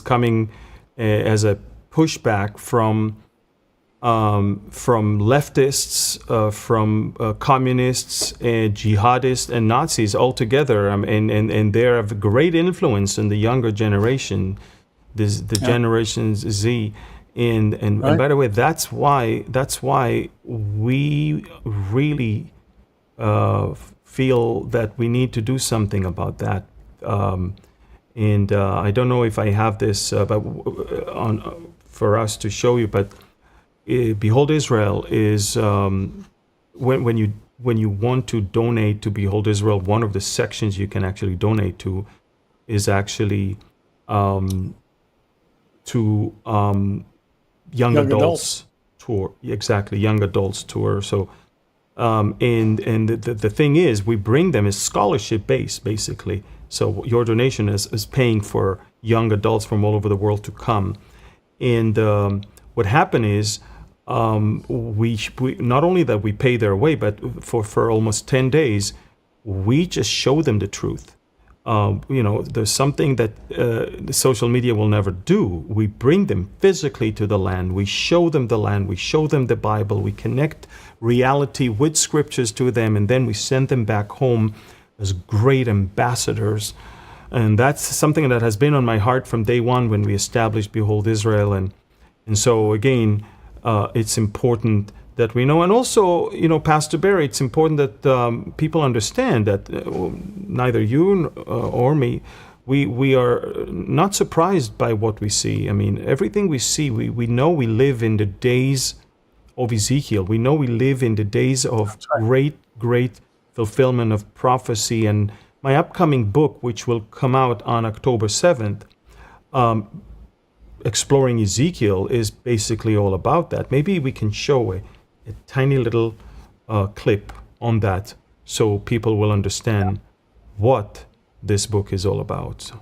coming as a pushback from leftists, from communists, jihadists, and Nazis altogether, and they have great influence in the younger generation, the Generation Z. And Right. by the way, that's why we really feel that we need to do something about that. And I don't know if I have this on for us to show you, but Behold Israel is when you want to donate to Behold Israel, one of the sections you can actually donate to is actually to young Young adults tour. Exactly, young adults tour. So and the thing is, we bring them as scholarship based, basically. So your donation is paying for young adults from all over the world to come. And what happened is, we not only that we pay their way, but for almost 10 days, we just show them the truth. There's something that the social media will never do. We bring them physically to the land. We show them the land. We show them the Bible. We connect reality with scriptures to them, and then we send them back home as great ambassadors. And that's something that has been on my heart from day one when we established Behold Israel. And so, again, it's important that we know. And also, Pastor Barry, it's important that people understand that neither you or me, we are not surprised by what we see. I mean, everything we see, we know we live in the days of Ezekiel. We know we live in the days of great fulfillment of prophecy. And my upcoming book, which will come out on October 7th, Exploring Ezekiel, is basically all about that. Maybe we can show a tiny little clip on that so people will understand what this book is all about. So.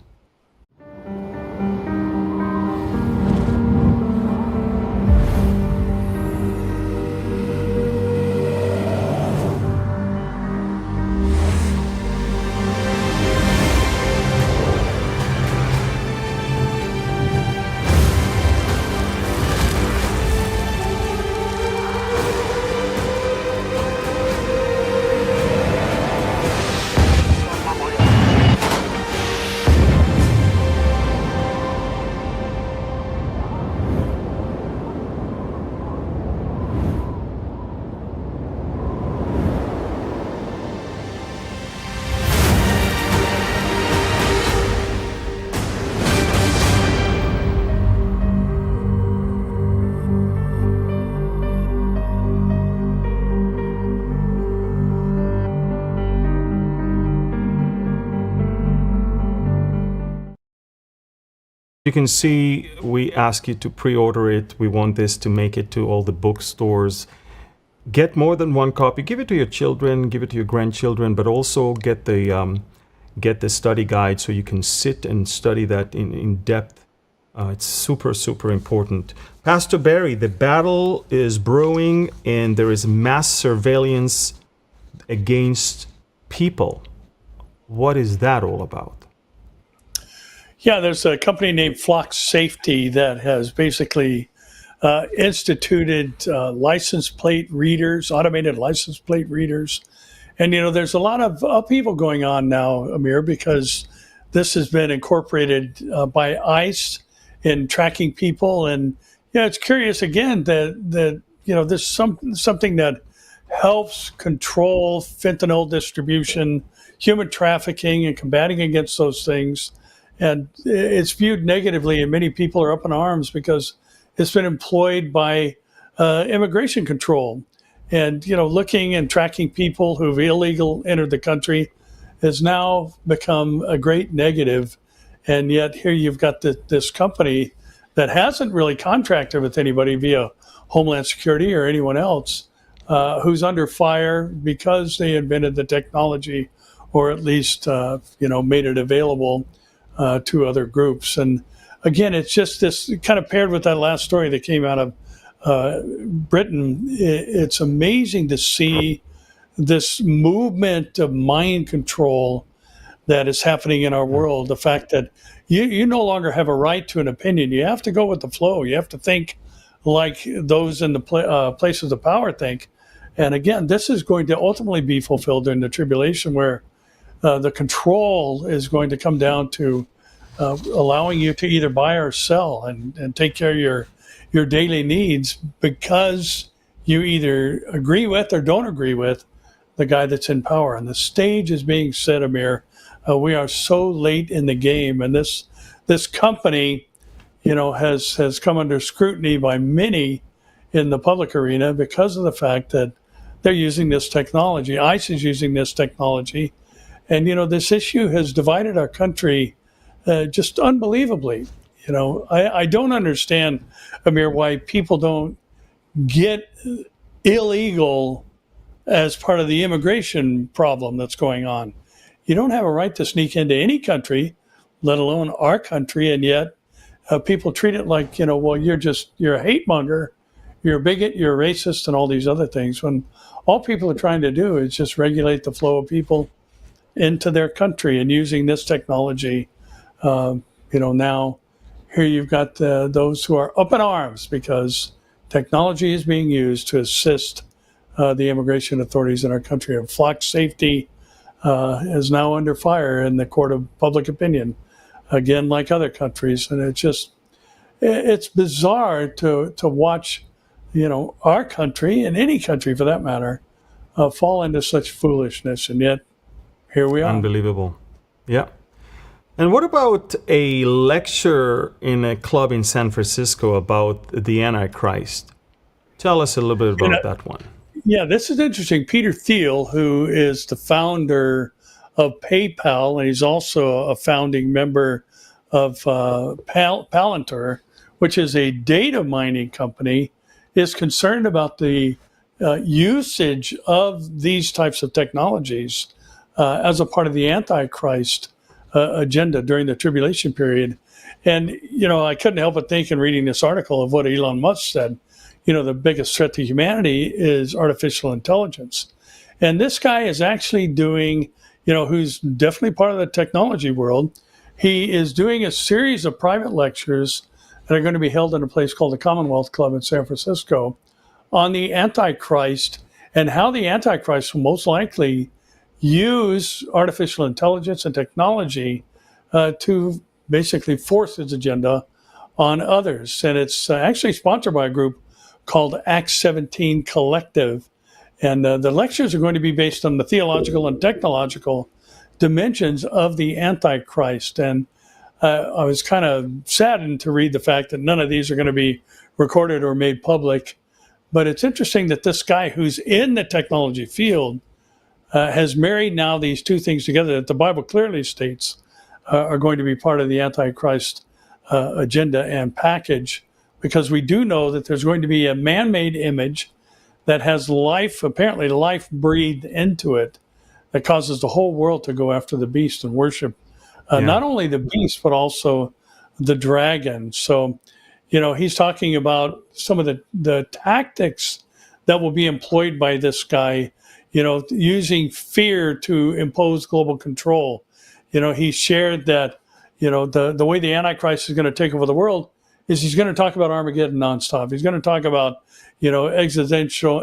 You can see we ask you to pre-order it. We want this to make it to all the bookstores. Get more than one copy. Give it to your children, give it to your grandchildren, but also get the study guide so you can sit and study that in depth. It's super, super important. Pastor Barry, the battle is brewing and there is mass surveillance against people. What is that all about? Yeah, there's a company named Flock Safety that has basically instituted license plate readers, automated license plate readers. And, there's a lot of upheaval going on now, Amir, because this has been incorporated by ICE in tracking people. And, it's curious, again, that there's something that helps control fentanyl distribution, human trafficking, and combating against those things. And it's viewed negatively, and many people are up in arms because it's been employed by immigration control. And, looking and tracking people who've illegally entered the country has now become a great negative. And yet here you've got this company that hasn't really contracted with anybody via Homeland Security or anyone else who's under fire because they invented the technology, or at least, made it available to other groups. And again, it's just this kind of paired with that last story that came out of Britain. It's amazing to see this movement of mind control that is happening in our world. The fact that you no longer have a right to an opinion. You have to go with the flow. You have to think like those in the places of power think. And again, this is going to ultimately be fulfilled during the tribulation, where the control is going to come down to allowing you to either buy or sell and take care of your daily needs because you either agree with or don't agree with the guy that's in power. And the stage is being set, Amir. We are so late in the game, and this company, has come under scrutiny by many in the public arena because of the fact that they're using this technology. ICE is using this technology, and this issue has divided our country just unbelievably. I don't understand, Amir, why people don't get illegal as part of the immigration problem that's going on. You don't have a right to sneak into any country, let alone our country, and yet people treat it like, well, you're a hate monger, you're a bigot, you're a racist, and all these other things, when all people are trying to do is just regulate the flow of people into their country. And using this technology, now here you've got those who are up in arms because technology is being used to assist the immigration authorities in our country. And flock safety is now under fire in the court of public opinion, again, like other countries. And it's bizarre to watch, our country, and any country for that matter, fall into such foolishness. And yet, here we are. Unbelievable. Yeah. And what about a lecture in a club in San Francisco about the Antichrist? Tell us a little bit about that one. Yeah, this is interesting. Peter Thiel, who is the founder of PayPal, and he's also a founding member of Palantir, which is a data mining company, is concerned about the usage of these types of technologies as a part of the Antichrist agenda during the tribulation period. And, I couldn't help but think in reading this article of what Elon Musk said. The biggest threat to humanity is artificial intelligence. And this guy is actually doing, who's definitely part of the technology world. He is doing a series of private lectures that are going to be held in a place called the Commonwealth Club in San Francisco on the Antichrist and how the Antichrist will most likely use artificial intelligence and technology to basically force his agenda on others. And it's actually sponsored by a group called Acts 17 Collective. And the lectures are going to be based on the theological and technological dimensions of the Antichrist. And I was kind of saddened to read the fact that none of these are going to be recorded or made public. But it's interesting that this guy who's in the technology field has married now these two things together that the Bible clearly states are going to be part of the Antichrist agenda and package. Because we do know that there's going to be a man-made image that has life, apparently life breathed into it, that causes the whole world to go after the beast and worship not only the beast, but also the dragon. So, he's talking about some of the tactics that will be employed by this guy, using fear to impose global control. He shared that, the way the Antichrist is going to take over the world is he's going to talk about Armageddon nonstop. He's going to talk about, existential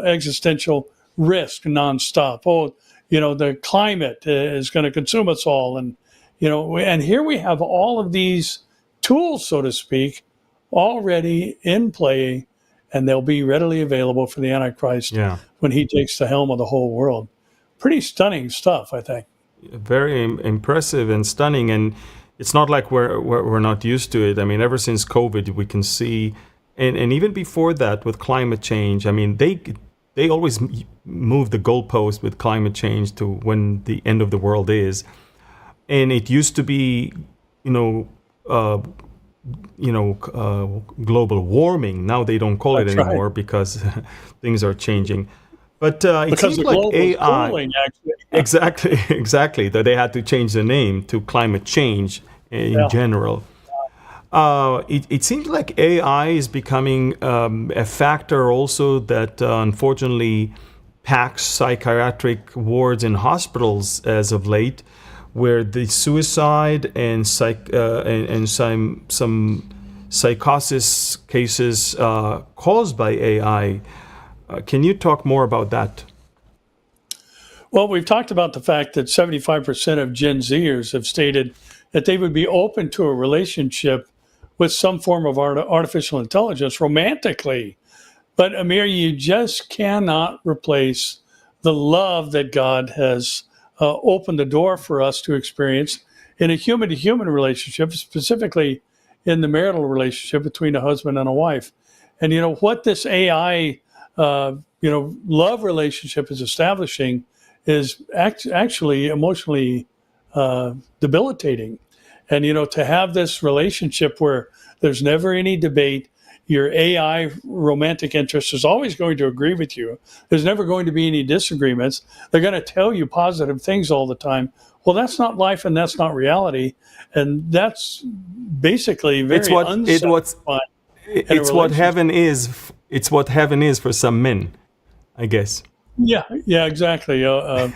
risk nonstop. Oh, the climate is going to consume us all. And, and here we have all of these tools, so to speak, already in play, and they'll be readily available for the Antichrist when he takes the helm of the whole world. Pretty stunning stuff, I think. Very impressive and stunning. And it's not like we're not used to it. I mean, ever since COVID, we can see, and even before that with climate change, I mean, they always move the goalpost with climate change to when the end of the world is. And it used to be, global warming. Now they don't call it anymore because things are changing. But it seems like AI. Cooling, exactly. That they had to change the name to climate change in general. It seems like AI is becoming a factor also that unfortunately packs psychiatric wards in hospitals as of late, where the suicide and some psychosis cases caused by AI. Can you talk more about that? Well, we've talked about the fact that 75% of Gen Zers have stated that they would be open to a relationship with some form of artificial intelligence romantically. But Amir, you just cannot replace the love that God has opened the door for us to experience in a human to human relationship, specifically in the marital relationship between a husband and a wife. And what this AI, love relationship is establishing is actually emotionally debilitating. And to have this relationship where there's never any debate, your AI romantic interest is always going to agree with you. There's never going to be any disagreements. They're going to tell you positive things all the time. Well, that's not life, and that's not reality, and that's basically very unsatisfying. It's what heaven is. It's what heaven is for some men, I guess. Yeah, exactly. A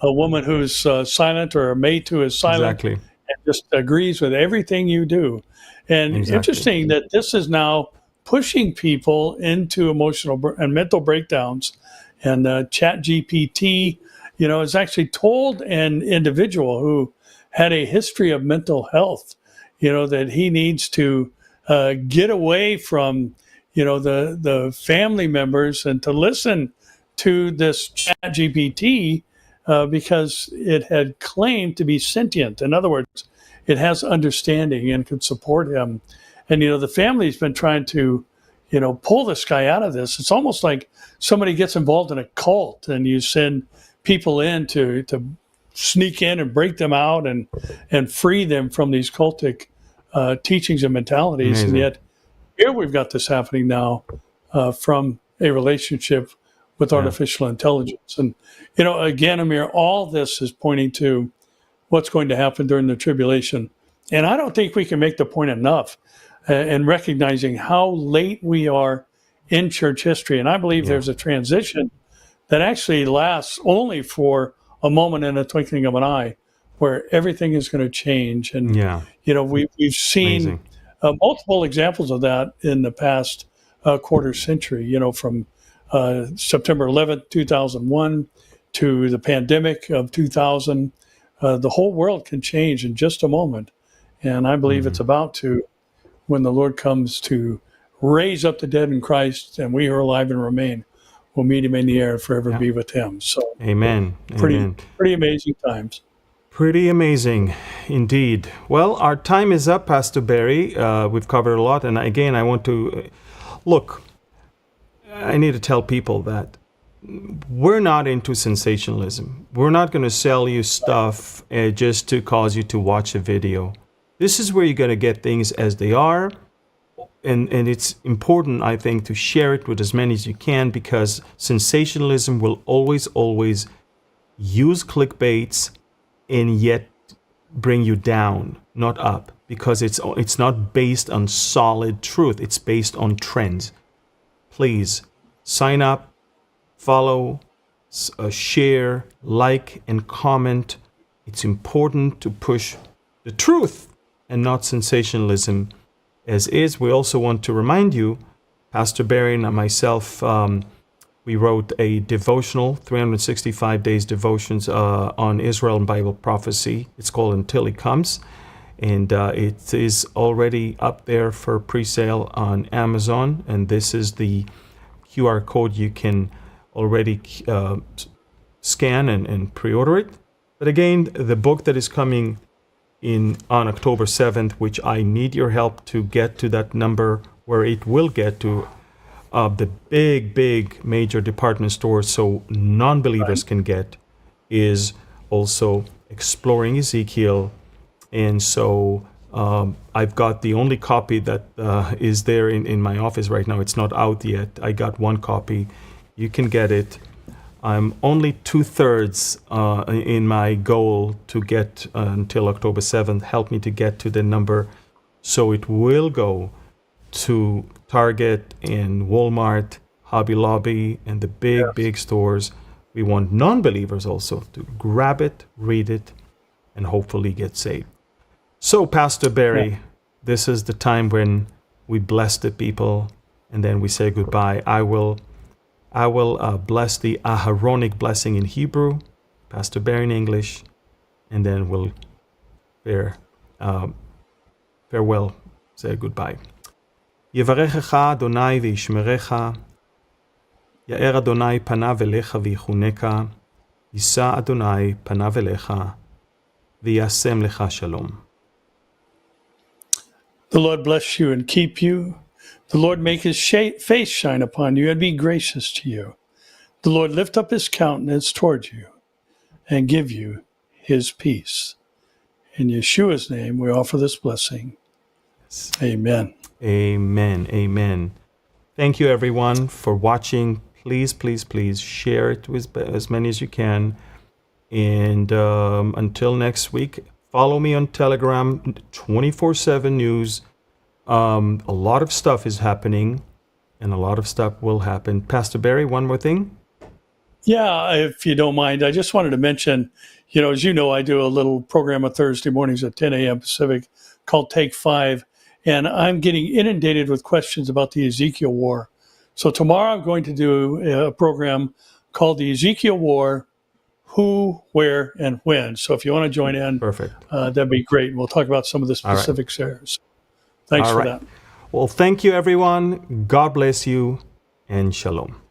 woman who's silent, or a mate who is silent, exactly, and just agrees with everything you do. And interesting that this is now pushing people into emotional and mental breakdowns. And Chat GPT, has actually told an individual who had a history of mental health, that he needs to get away from, the family members and to listen to this Chat GPT because it had claimed to be sentient. In other words, it has understanding and could support him. And, the family's been trying to, pull this guy out of this. It's almost like somebody gets involved in a cult and you send people in to sneak in and break them out and free them from these cultic teachings and mentalities. Amazing. And yet here we've got this happening now from a relationship with artificial intelligence. And, again, Amir, all this is pointing to what's going to happen during the tribulation. And I don't think we can make the point enough in recognizing how late we are in church history. And I believe there's a transition that actually lasts only for a moment and a twinkling of an eye, where everything is going to change. And, we've seen multiple examples of that in the past quarter century, from September 11th, 2001 to the pandemic of 2000. The whole world can change in just a moment. And I believe it's about to, when the Lord comes to raise up the dead in Christ, and we who are alive and remain will meet him in the air and forever be with him. So, Amen. Pretty amazing times. Pretty amazing indeed. Well, our time is up, Pastor Barry. We've covered a lot. And again, I want to look, I need to tell people that we're not into sensationalism. We're not going to sell you stuff just to cause you to watch a video. This is where you're going to get things as they are. And it's important, I think, to share it with as many as you can, because sensationalism will always use clickbaits and yet bring you down, not up, because it's not based on solid truth. It's based on trends. Please sign up, follow, share, like, and comment. It's important to push the truth and not sensationalism as is. We also want to remind you, Pastor Barry and myself, we wrote a devotional, 365 days devotions on Israel and Bible prophecy. It's called Until He Comes. And it is already up there for pre-sale on Amazon. And this is the QR code you can already scan and pre-order it. But again, the book that is coming on October 7th, which I need your help to get to that number where it will get to the big major department stores so non-believers can get, is also Exploring Ezekiel. And so I've got the only copy that is there in my office right now. It's not out yet. I got one copy. You can get it. I'm only 2/3 in my goal to get until October 7th. Help me to get to the number. So it will go to Target and Walmart, Hobby Lobby, and the big stores. We want non-believers also to grab it, read it, and hopefully get saved. So, Pastor Barry, this is the time when we bless the people and then we say goodbye. I will bless the Aharonic blessing in Hebrew, Pastor Barry in English, and then we'll farewell Say goodbye. יברכך אדוני וישמרך, יאר אדוני פניו אליך ויחונך, יישא אדוני פניו אליך, וישם לך שלום. The Lord bless you and keep you. The Lord make his face shine upon you and be gracious to you. The Lord lift up his countenance toward you and give you his peace. In Yeshua's name, we offer this blessing. Amen. Amen. Amen. Thank you, everyone, for watching. Please, please, please share it with as many as you can. And until next week, follow me on Telegram, 24/7 news. A lot of stuff is happening, and a lot of stuff will happen. Pastor Barry, one more thing. Yeah, if you don't mind, I just wanted to mention, as you know, I do a little program on Thursday mornings at 10 a.m. Pacific called Take 5, and I'm getting inundated with questions about the Ezekiel War. So tomorrow I'm going to do a program called the Ezekiel War, Who, Where, and When. So if you want to join in, Perfect. That'd be great. We'll talk about some of the specifics there. So thanks for that. Well, thank you, everyone. God bless you, and shalom.